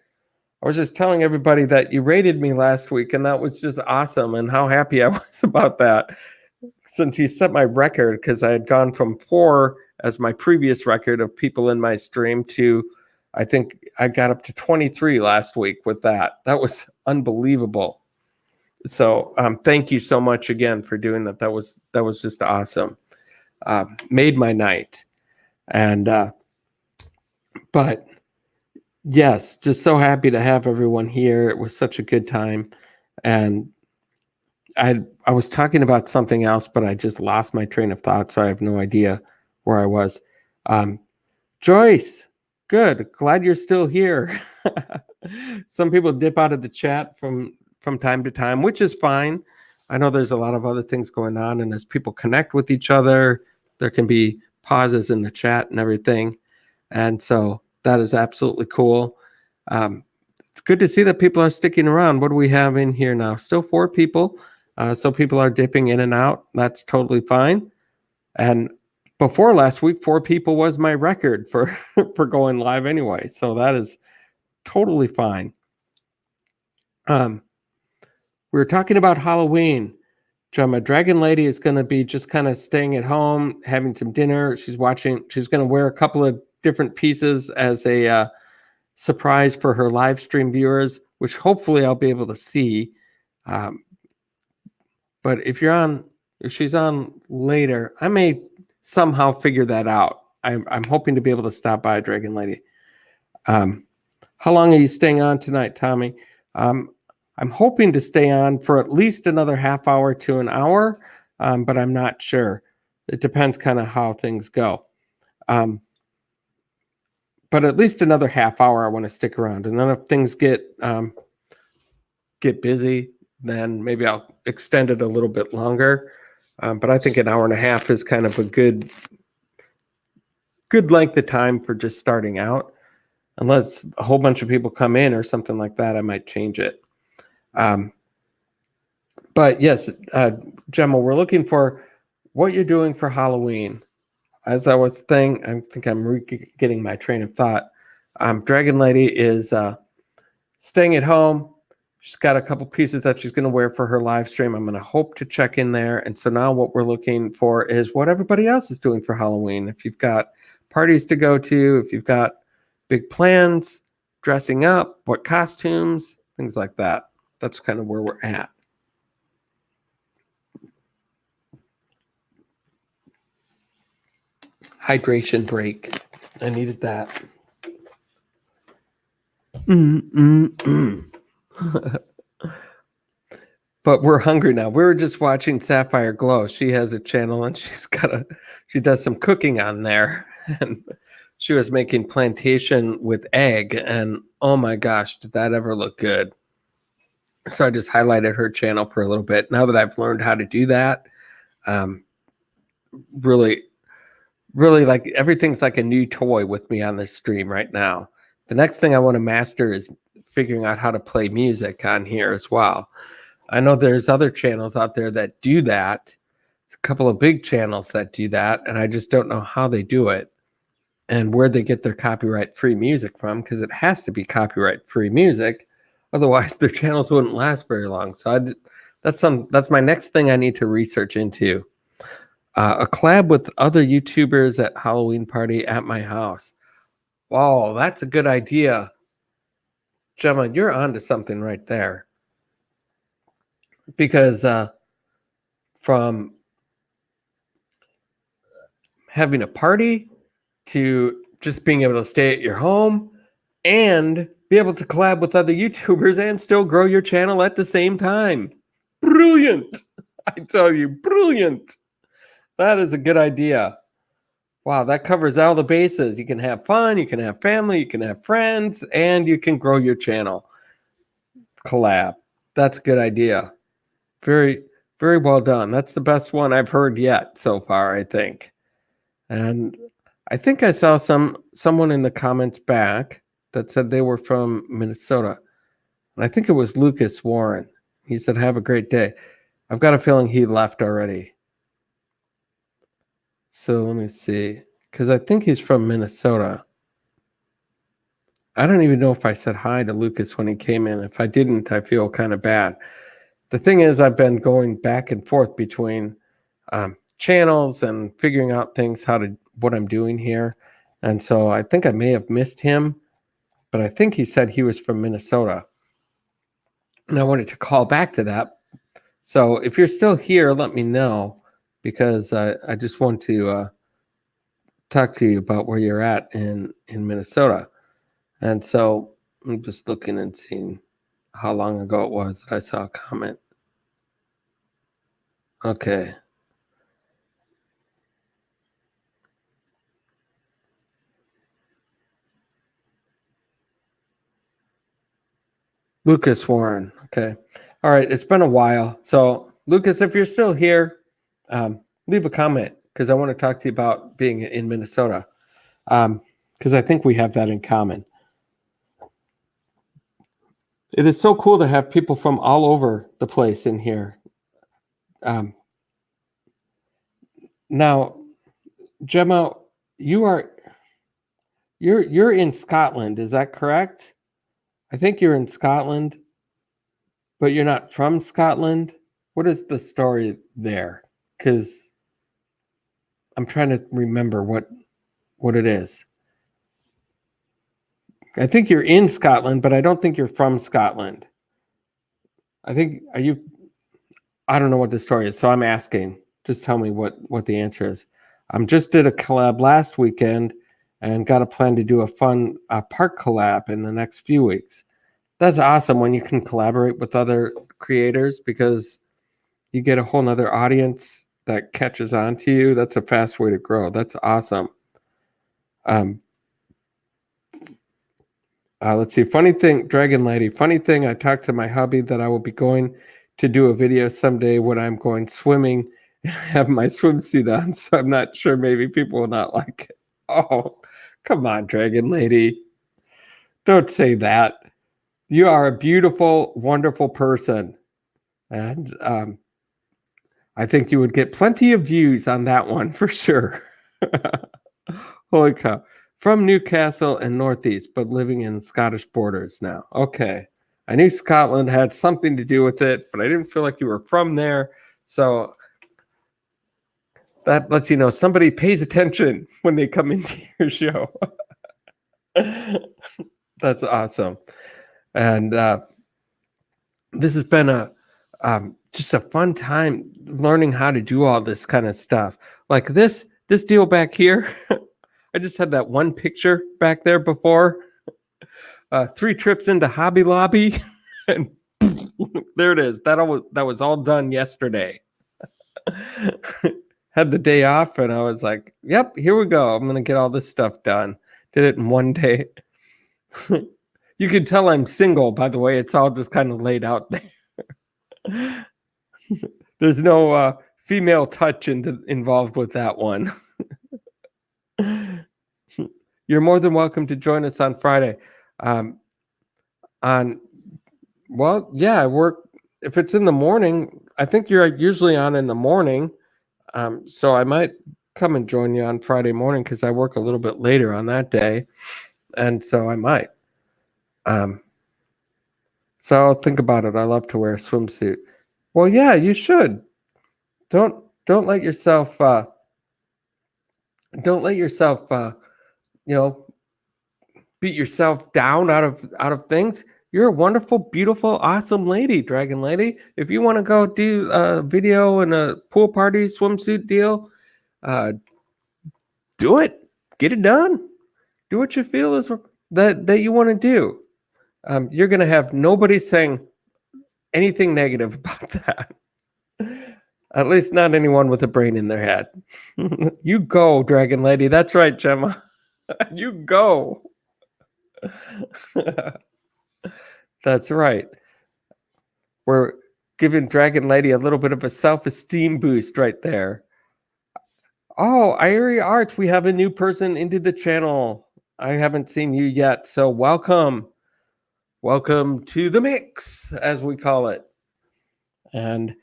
I was just telling everybody that you rated me last week, and that was just awesome, and how happy I was about that. Since you set my record, because I had gone from 4 as my previous record of people in my stream to, I think I got up to 23 last week with that. That was unbelievable. So thank you so much again for doing that. That was just awesome. Made my night. And but yes, just so happy to have everyone here. It was such a good time. And I was talking about something else, but I just lost my train of thought, so I have no idea where I was. Um, Joyce, good. Glad you're still here. Some people dip out of the chat from time to time, which is fine. I know there's a lot of other things going on, and as people connect with each other, there can be pauses in the chat and everything. And so that is absolutely cool. It's good to see that people are sticking around. What do we have in here now? Still 4 people. So people are dipping in and out. That's totally fine. And before last week, 4 people was my record for for going live anyway. So that is totally fine. We were talking about Halloween. Gemma, Dragon Lady is going to be just kind of staying at home, having some dinner. She's watching. She's going to wear a couple of different pieces as a surprise for her live stream viewers, which hopefully I'll be able to see. But if she's on later, I may somehow figure that out. I'm hoping to be able to stop by, Dragon Lady. How long are you staying on tonight, Tommy? I'm hoping to stay on for at least another half hour to an hour, but I'm not sure. It depends kind of how things go. But at least another half hour, I want to stick around. And then if things get busy, then maybe I'll extend it a little bit longer. But I think an hour and a half is kind of a good length of time for just starting out. Unless a whole bunch of people come in or something like that, I might change it. But yes, Gemma, we're looking for what you're doing for Halloween. As I was saying, I think I'm getting my train of thought. Dragon Lady is staying at home. She's got a couple pieces that she's going to wear for her live stream. I'm going to hope to check in there. And so now what we're looking for is what everybody else is doing for Halloween. If you've got parties to go to, if you've got big plans, dressing up, what costumes, things like that. That's kind of where we're at. Hydration break. I needed that. But we're hungry now. We were just watching Sapphire Glow. She has a channel and she does some cooking on there. And she was making plantain with egg. And oh my gosh, did that ever look good? So I just highlighted her channel for a little bit. Now that I've learned how to do that, really, really like everything's like a new toy with me on this stream right now. The next thing I want to master is figuring out how to play music on here as well. I know there's other channels out there that do that. There's a couple of big channels that do that, and I just don't know how they do it and where they get their copyright-free music from, because it has to be copyright-free music. Otherwise, their channels wouldn't last very long. So that's my next thing I need to research into. A collab with other YouTubers at Halloween party at my house. Wow, that's a good idea. Gemma, you're onto something right there. Because from having a party to just being able to stay at your home and be able to collab with other YouTubers and still grow your channel at the same time. Brilliant. I tell you, brilliant. That is a good idea. Wow, that covers all the bases. You can have fun, you can have family, you can have friends, and you can grow your channel. Collab. That's a good idea. Very, very well done. That's the best one I've heard yet so far, I think. And I think I saw someone in the comments back that said they were from Minnesota. And I think it was Lucas Warren. He said, have a great day. I've got a feeling he left already. So let me see. Because I think he's from Minnesota. I don't even know if I said hi to Lucas when he came in. If I didn't, I feel kind of bad. The thing is, I've been going back and forth between channels and figuring out things, what I'm doing here. And so I think I may have missed him, but I think he said he was from Minnesota. And I wanted to call back to that. So if you're still here, let me know, because I just want to talk to you about where you're at in Minnesota. And so I'm just looking and seeing how long ago it was that I saw a comment. Okay. Lucas Warren. Okay. All right. It's been a while. So, Lucas, if you're still here, leave a comment, because I want to talk to you about being in Minnesota, because I think we have that in common. It is so cool to have people from all over the place in here. Now, Gemma, you're in Scotland, is that correct? I think you're in Scotland, but you're not from Scotland. What is the story there? Because I'm trying to remember what it is. I think you're in Scotland, but I don't think you're from Scotland. I think, I don't know what the story is, so I'm asking. Just tell me what the answer is. Just did a collab last weekend and got a plan to do a fun park collab in the next few weeks. That's awesome when you can collaborate with other creators, because you get a whole nother audience that catches on to you. That's a fast way to grow. That's awesome. Let's see. Funny thing, Dragon Lady. Funny thing, I talked to my hubby that I will be going to do a video someday when I'm going swimming and have my swimsuit on. So I'm not sure. Maybe people will not like it. Oh, come on, Dragon Lady. Don't say that. You are a beautiful, wonderful person. And I think you would get plenty of views on that one for sure. Holy cow. From Newcastle and Northeast, but living in Scottish borders now. Okay. I knew Scotland had something to do with it, but I didn't feel like you were from there. So that lets you know somebody pays attention when they come into your show. That's awesome. And this has been just a fun time learning how to do all this kind of stuff. Like this deal back here. I just had that one picture back there before. 3 trips into Hobby Lobby, and there it is. That was all done yesterday. Had the day off, and I was like, "Yep, here we go. I'm gonna get all this stuff done." Did it in one day. You can tell I'm single, by the way. It's all just kind of laid out there. There's no female touch involved with that one. You're more than welcome to join us on Friday. I work. If it's in the morning, I think you're usually on in the morning. So I might come and join you on Friday morning, because I work a little bit later on that day. And so I might. So I'll think about it. I love to wear a swimsuit. Well, yeah, you should. Don't let yourself beat yourself down out of things. You're a wonderful, beautiful, awesome lady, Dragon Lady. If you want to go do a video and a pool party swimsuit deal, do it. Get it done. Do what you feel is that you want to do. You're going to have nobody saying anything negative about that. At least not anyone with a brain in their head. You go, Dragon Lady. That's right, Gemma. You go. That's right. We're giving Dragon Lady a little bit of a self-esteem boost right there. Oh, Irie Arts, we have a new person into the channel. I haven't seen you yet, so welcome. Welcome to the mix, as we call it. And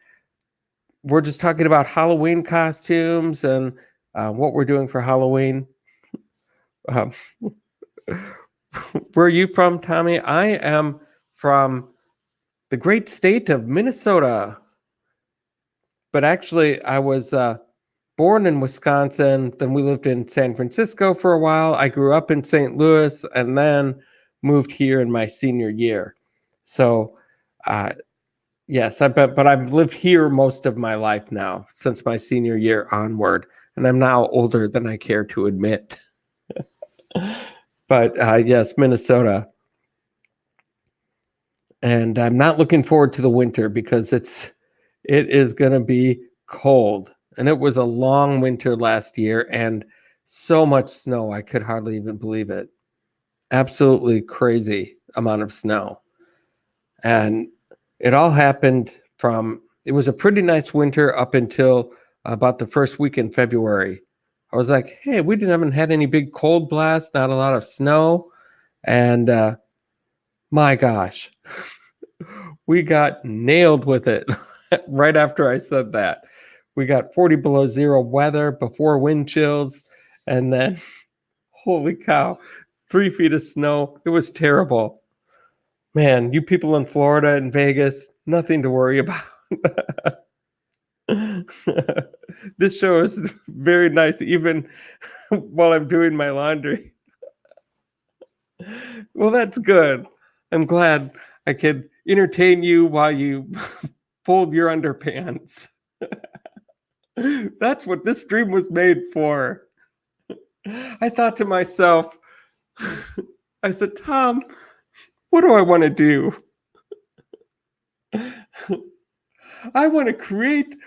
we're just talking about Halloween costumes and what we're doing for Halloween. Um, where are you from, Tommy? I am from the great state of Minnesota. But actually, I was born in Wisconsin. Then we lived in San Francisco for a while. I grew up in St. Louis and then moved here in my senior year. So, yes, but I've lived here most of my life now, since my senior year onward. And I'm now older than I care to admit. But yes, Minnesota. And I'm not looking forward to the winter because it is going to be cold. And it was a long winter last year and so much snow, I could hardly even believe it. Absolutely crazy amount of snow. And it all happened it was a pretty nice winter up until about the first week in February. I was like, hey, we haven't had any big cold blasts, not a lot of snow. And my gosh, we got nailed with it right after I said that. We got 40 below zero weather before wind chills. And then, holy cow, 3 feet of snow. It was terrible. Man, you people in Florida and Vegas, nothing to worry about. This show is very nice, even while I'm doing my laundry. Well, that's good. I'm glad I could entertain you while you fold your underpants. That's what this stream was made for. I thought to myself, I said, Tom, what do I want to do? I want to create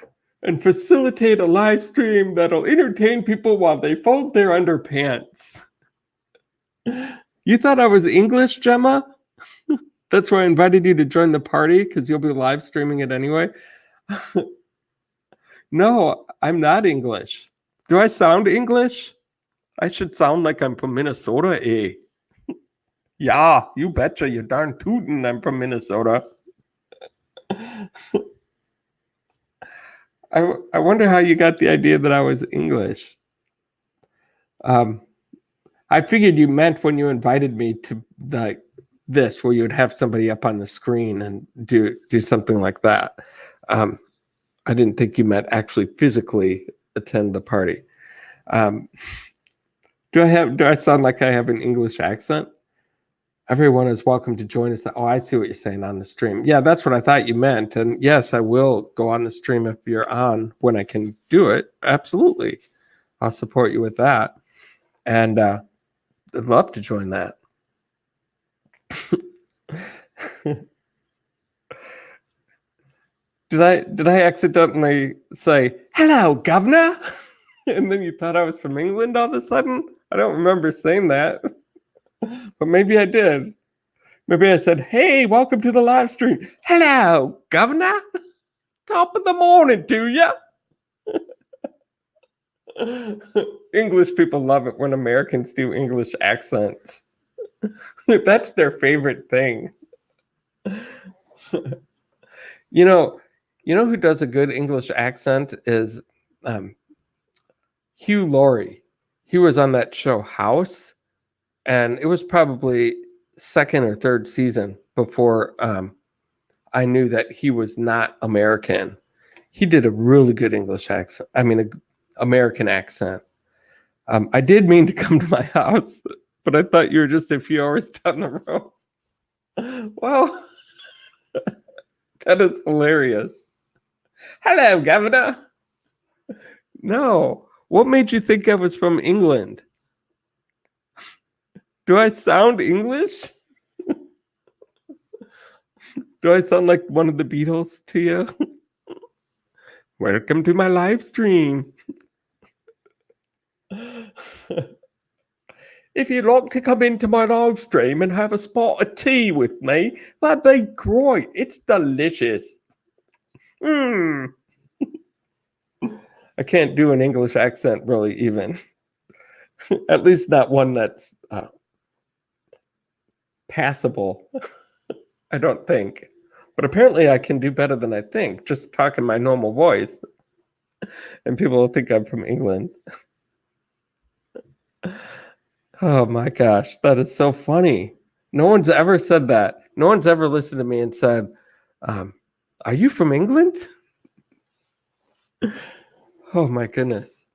and facilitate a live stream that'll entertain people while they fold their underpants. You thought I was English, Gemma? That's why I invited you to join the party, because you'll be live streaming it anyway. No, I'm not English. Do I sound English? I should sound like I'm from Minnesota, eh? Yeah, you betcha, you darn tootin' I'm from Minnesota. I wonder how you got the idea that I was English. I figured you meant when you invited me to this, where you would have somebody up on the screen and do something like that. I didn't think you meant actually physically attend the party. Do I sound like I have an English accent? Everyone is welcome to join us. Oh, I see what you're saying on the stream. Yeah, that's what I thought you meant. And yes, I will go on the stream if you're on when I can do it. Absolutely. I'll support you with that. And I'd love to join that. Did I accidentally say, hello, governor? And then you thought I was from England all of a sudden? I don't remember saying that. But maybe I did. Maybe I said, hey, welcome to the live stream. Hello, governor. Top of the morning to you. English people love it when Americans do English accents. That's their favorite thing. You know who does a good English accent is Hugh Laurie. He was on that show House, and it was probably second or third season before I knew that he was not American. He did a really good English accent. I mean, an American accent. I did mean to come to my house, but I thought you were just a few hours down the road. Well, that is hilarious. Hello, Governor. No. What made you think I was from England? Do I sound English? Do I sound like one of the Beatles to you? Welcome to my live stream. If you'd like to come into my live stream and have a spot of tea with me, that'd be great. It's delicious. I can't do an English accent really even. At least not one that's passable. I don't think. But apparently I can do better than I think, just talking my normal voice. And people will think I'm from England. Oh my gosh, that is so funny. No one's ever said that. No one's ever listened to me and said, are you from England? Oh my goodness.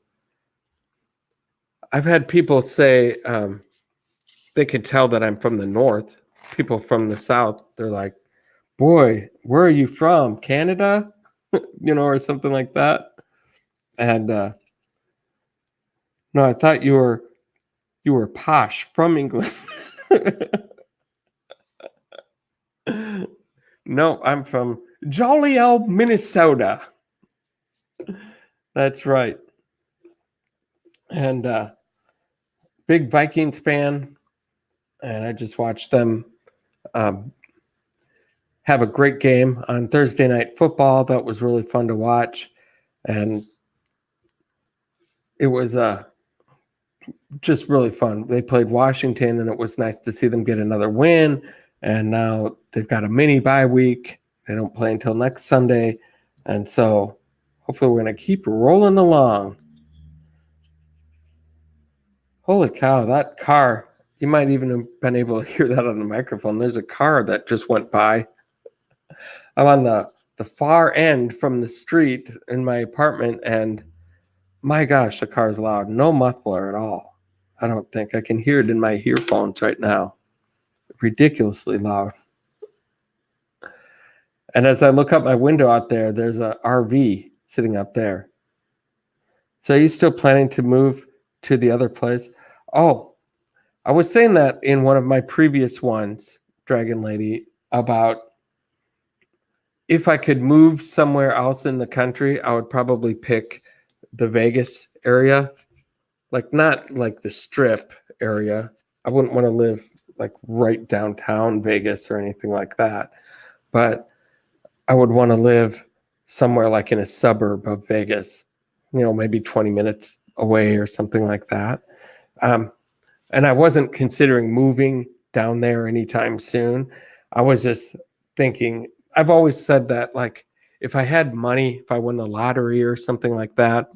I've had people say they can tell that I'm from the north. People from the south, they're like, boy, where are you from? Canada? Or something like that. And no, I thought you were posh from England. No, I'm from Joliet, Minnesota. That's right. And big Vikings fan. And I just watched them have a great game on Thursday Night Football. That was really fun to watch. And it was just really fun. They played Washington, and it was nice to see them get another win. And now they've got a mini bye week. They don't play until next Sunday. And so hopefully we're going to keep rolling along. Holy cow, that car. You might even have been able to hear that on the microphone. There's a car that just went by. I'm on the far end from the street in my apartment, and my gosh, the car's loud. No muffler at all. I don't think. I can hear it in my earphones right now. Ridiculously loud. And as I look out my window out there, there's a RV sitting out there. So are you still planning to move to the other place? Oh, I was saying that in one of my previous ones, Dragon Lady, about if I could move somewhere else in the country, I would probably pick the Vegas area. Like not like the Strip area. I wouldn't want to live like right downtown Vegas or anything like that. But I would want to live somewhere like in a suburb of Vegas, maybe 20 minutes away or something like that. And I wasn't considering moving down there anytime soon. I was just thinking, I've always said that, like, if I had money, if I won the lottery or something like that,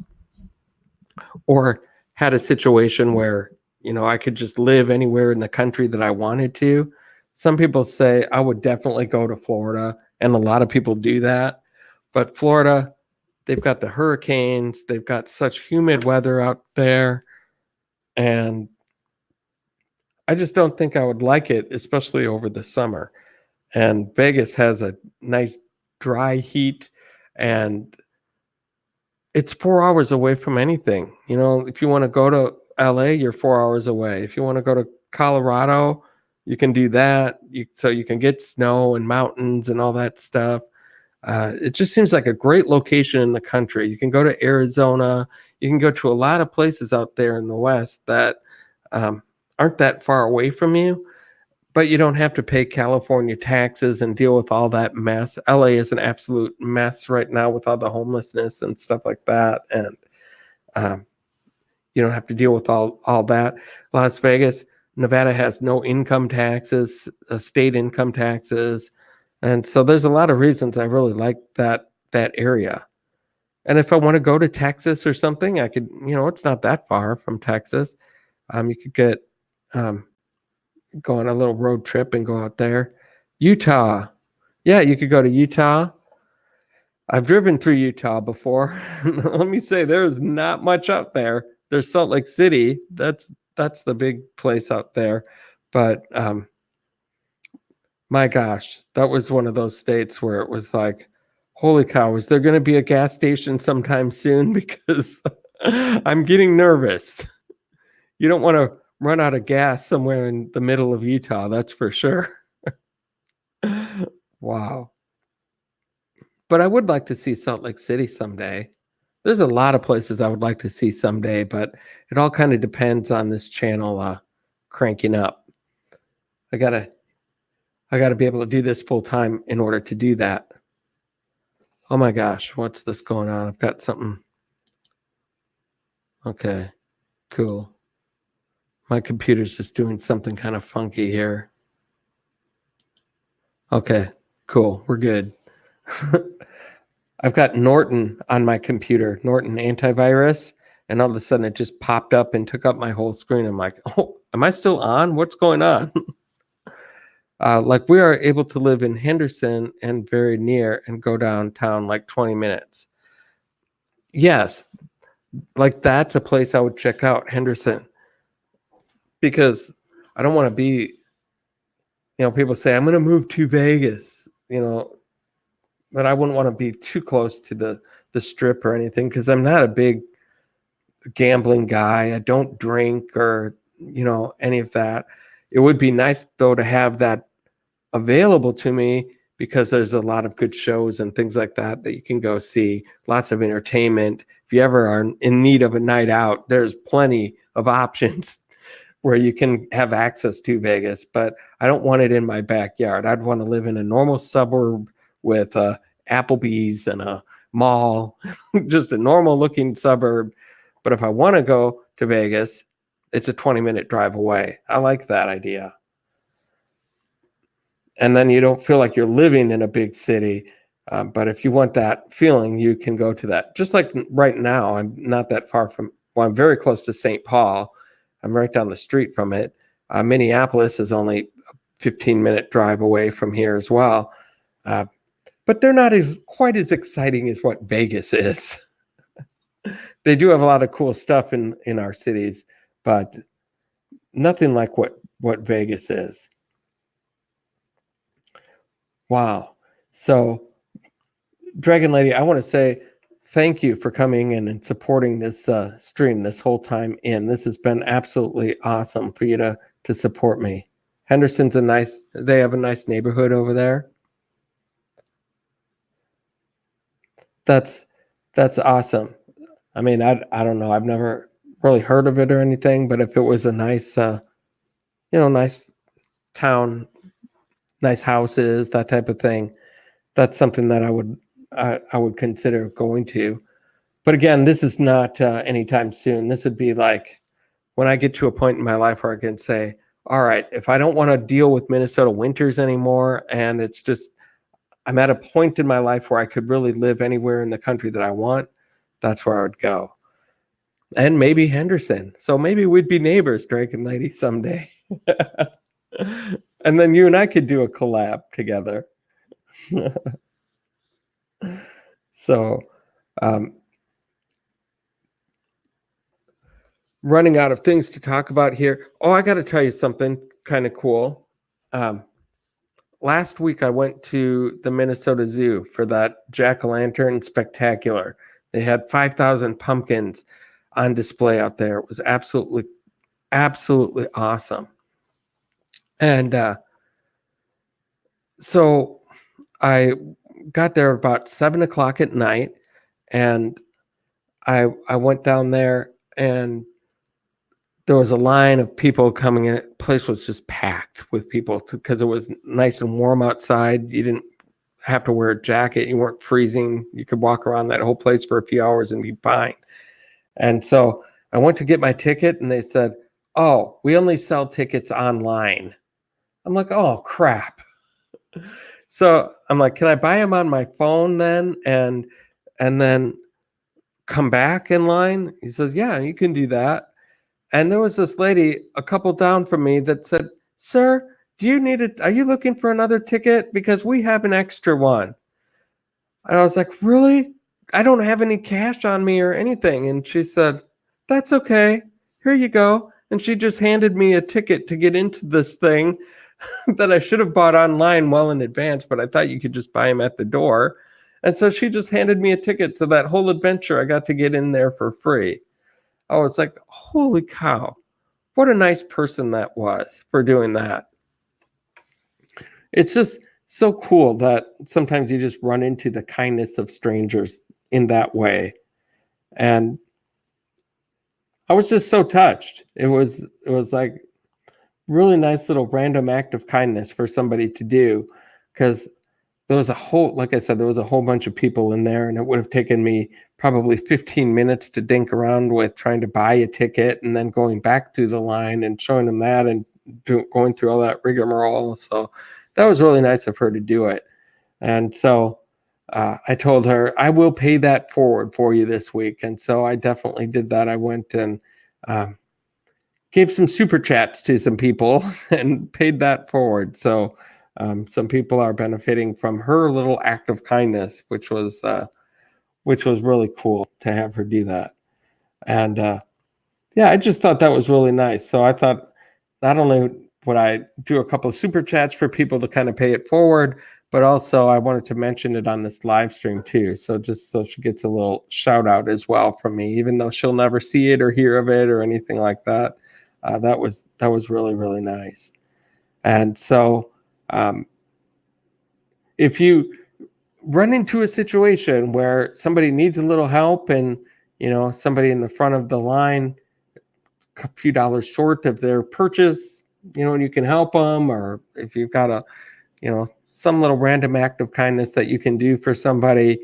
or had a situation where, I could just live anywhere in the country that I wanted to. Some people say I would definitely go to Florida, and a lot of people do that. But Florida, they've got the hurricanes, they've got such humid weather out there, and I just don't think I would like it, especially over the summer. And Vegas has a nice dry heat, and it's 4 hours away from anything. If you want to go to LA, you're 4 hours away. If you want to go to Colorado, you can do that. So you can get snow and mountains and all that stuff. It just seems like a great location in the country. You can go to Arizona. You can go to a lot of places out there in the West that aren't that far away from you, but you don't have to pay California taxes and deal with all that mess. LA is an absolute mess right now with all the homelessness and stuff like that. And you don't have to deal with all that. Las Vegas, Nevada has no income taxes, state income taxes. And so there's a lot of reasons I really like that area. And if I want to go to Texas or something, I could, it's not that far from Texas. You could get, go on a little road trip and go out there. Utah. Yeah, you could go to Utah. I've driven through Utah before. Let me say, there's not much out there. There's Salt Lake City. That's the big place out there. But my gosh, that was one of those states where it was like, holy cow, is there going to be a gas station sometime soon? Because I'm getting nervous. You don't want to run out of gas somewhere in the middle of Utah, that's for sure. Wow. But I would like to see Salt Lake City someday. There's a lot of places I would like to see someday, but it all kind of depends on this channel cranking up. I gotta be able to do this full time in order to do that. Oh my gosh, what's this going on? I've got something. Okay, cool. My computer's just doing something kind of funky here. Okay, cool. We're good. I've got Norton on my computer, Norton antivirus, and all of a sudden it just popped up and took up my whole screen. I'm like, oh, am I still on? What's going on? Like we are able to live in Henderson and very near and go downtown like 20 minutes. Yes, like that's a place I would check out, Henderson, because I don't want to be, people say I'm going to move to Vegas, but I wouldn't want to be too close to the strip or anything because I'm not a big gambling guy. I don't drink or, any of that. It would be nice though to have that available to me because there's a lot of good shows and things like that you can go see, lots of entertainment. If you ever are in need of a night out, there's plenty of options where you can have access to Vegas, but I don't want it in my backyard. I'd want to live in a normal suburb with a Applebee's and a mall, just a normal looking suburb. But if I want to go to Vegas, it's a 20-minute drive away. I like that idea. And then you don't feel like you're living in a big city. But if you want that feeling, you can go to that. Just like right now, I'm not that far from, I'm very close to St. Paul. I'm right down the street from it. Minneapolis is only a 15-minute drive away from here as well. But they're not quite as exciting as what Vegas is. They do have a lot of cool stuff in our cities, but nothing like what Vegas is. Wow. So, Dragon Lady, I want to say thank you for coming in and supporting this stream this whole time in. This has been absolutely awesome for you to support me. Henderson's they have a nice neighborhood over there. That's awesome. I mean, I don't know. I've never really heard of it or anything, but if it was a nice, nice town, nice houses, that type of thing, that's something that I would consider going to. But again, this is not anytime soon. This would be like when I get to a point in my life where I can say, all right, if I don't want to deal with Minnesota winters anymore, and it's just, I'm at a point in my life where I could really live anywhere in the country that I want, that's where I would go. And maybe Henderson. So maybe we'd be neighbors, Dragon Lady, someday. And then you and I could do a collab together. So, running out of things to talk about here. Oh, I got to tell you something kind of cool. Last week, I went to the Minnesota Zoo for that Jack-o'-lantern spectacular. They had 5,000 pumpkins on display out there. It was absolutely, absolutely awesome. And so I got there about 7 o'clock at night, and I went down there, and there was a line of people coming in. The place was just packed with people because it was nice and warm outside. You didn't have to wear a jacket. You weren't freezing. You could walk around that whole place for a few hours and be fine. And so I went to get my ticket, and they said, oh, we only sell tickets online. I'm like, oh, crap. So I'm like, can I buy them on my phone then and then come back in line? He says, yeah, you can do that. And there was this lady a couple down from me that said, sir, do you need it? Are you looking for another ticket? Because we have an extra one. And I was like, really? I don't have any cash on me or anything. And she said, that's okay. Here you go. And she just handed me a ticket to get into this thing that I should have bought online well in advance, but I thought you could just buy them at the door. And so she just handed me a ticket. So that whole adventure, I got to get in there for free. I was like, holy cow. what a nice person that was for doing that. It's just so cool that sometimes you just run into the kindness of strangers in that way. And I was just so touched. It was like really nice little random act of kindness for somebody to do, because there was a whole, like I said, there was a whole bunch of people in there, and it would have taken me probably 15 minutes to dink around with trying to buy a ticket and then going back through the line and showing them that and going through all that rigmarole. So that was really nice of her to do it. And so I told her, I will pay that forward for you this week. And so I definitely did that. I went and um, gave some super chats to some people and paid that forward. So some people are benefiting from her little act of kindness, which was really cool to have her do that. And yeah, I just thought that was really nice. So I thought not only would I do a couple of super chats for people to kind of pay it forward, but also I wanted to mention it on this live stream too. So just so she gets a little shout out as well from me, even though she'll never see it or hear of it or anything like that. That was really, really nice. And so if you run into a situation where somebody needs a little help and somebody in the front of the line a few dollars short of their purchase, and you can help them, or if you've got a some little random act of kindness that you can do for somebody,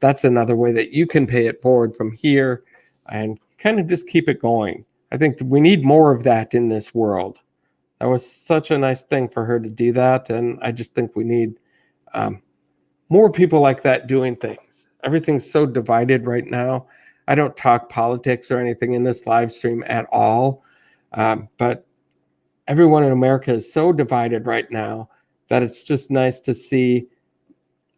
that's another way that you can pay it forward from here and kind of just keep it going. I think we need more of that in this world. That was such a nice thing for her to do that, and I just think we need more people like that doing things. Everything's so divided right now. I don't talk politics or anything in this live stream at all, but everyone in America is so divided right now that it's just nice to see.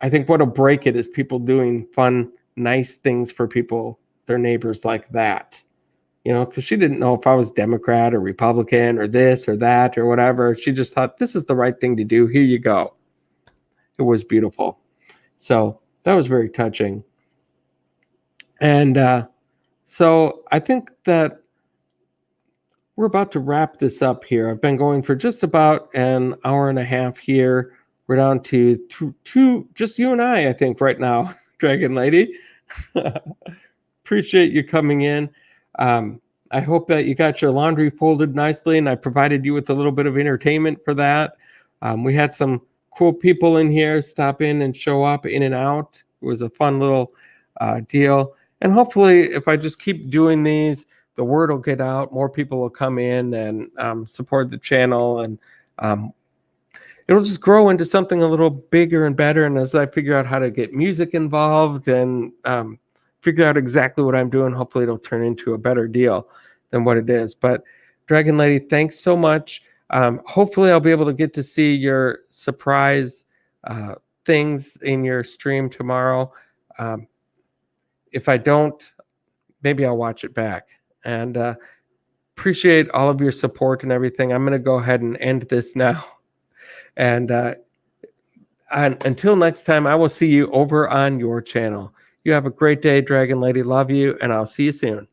I think what'll break it is people doing fun, nice things for people, their neighbors like that. Because she didn't know if I was Democrat or Republican or this or that or whatever. She just thought, this is the right thing to do. Here you go. It was beautiful. So that was very touching. And so I think that we're about to wrap this up here. I've been going for just about an hour and a half here. We're down to two, just you and I think, right now, Dragon Lady. Appreciate you coming in. I hope that you got your laundry folded nicely, and I provided you with a little bit of entertainment for that. We had some cool people in here stop in and show up in and out. It was a fun little deal. And hopefully, if I just keep doing these, the word will get out. More people will come in and support the channel, and it'll just grow into something a little bigger and better. And as I figure out how to get music involved and figure out exactly what I'm doing, hopefully it'll turn into a better deal than what it is. But Dragon Lady, thanks so much. Hopefully I'll be able to get to see your surprise things in your stream tomorrow. If I don't, maybe I'll watch it back. And appreciate all of your support and everything. I'm going to go ahead and end this now. And until next time, I will see you over on your channel. You have a great day, Dragon Lady. Love you, and I'll see you soon.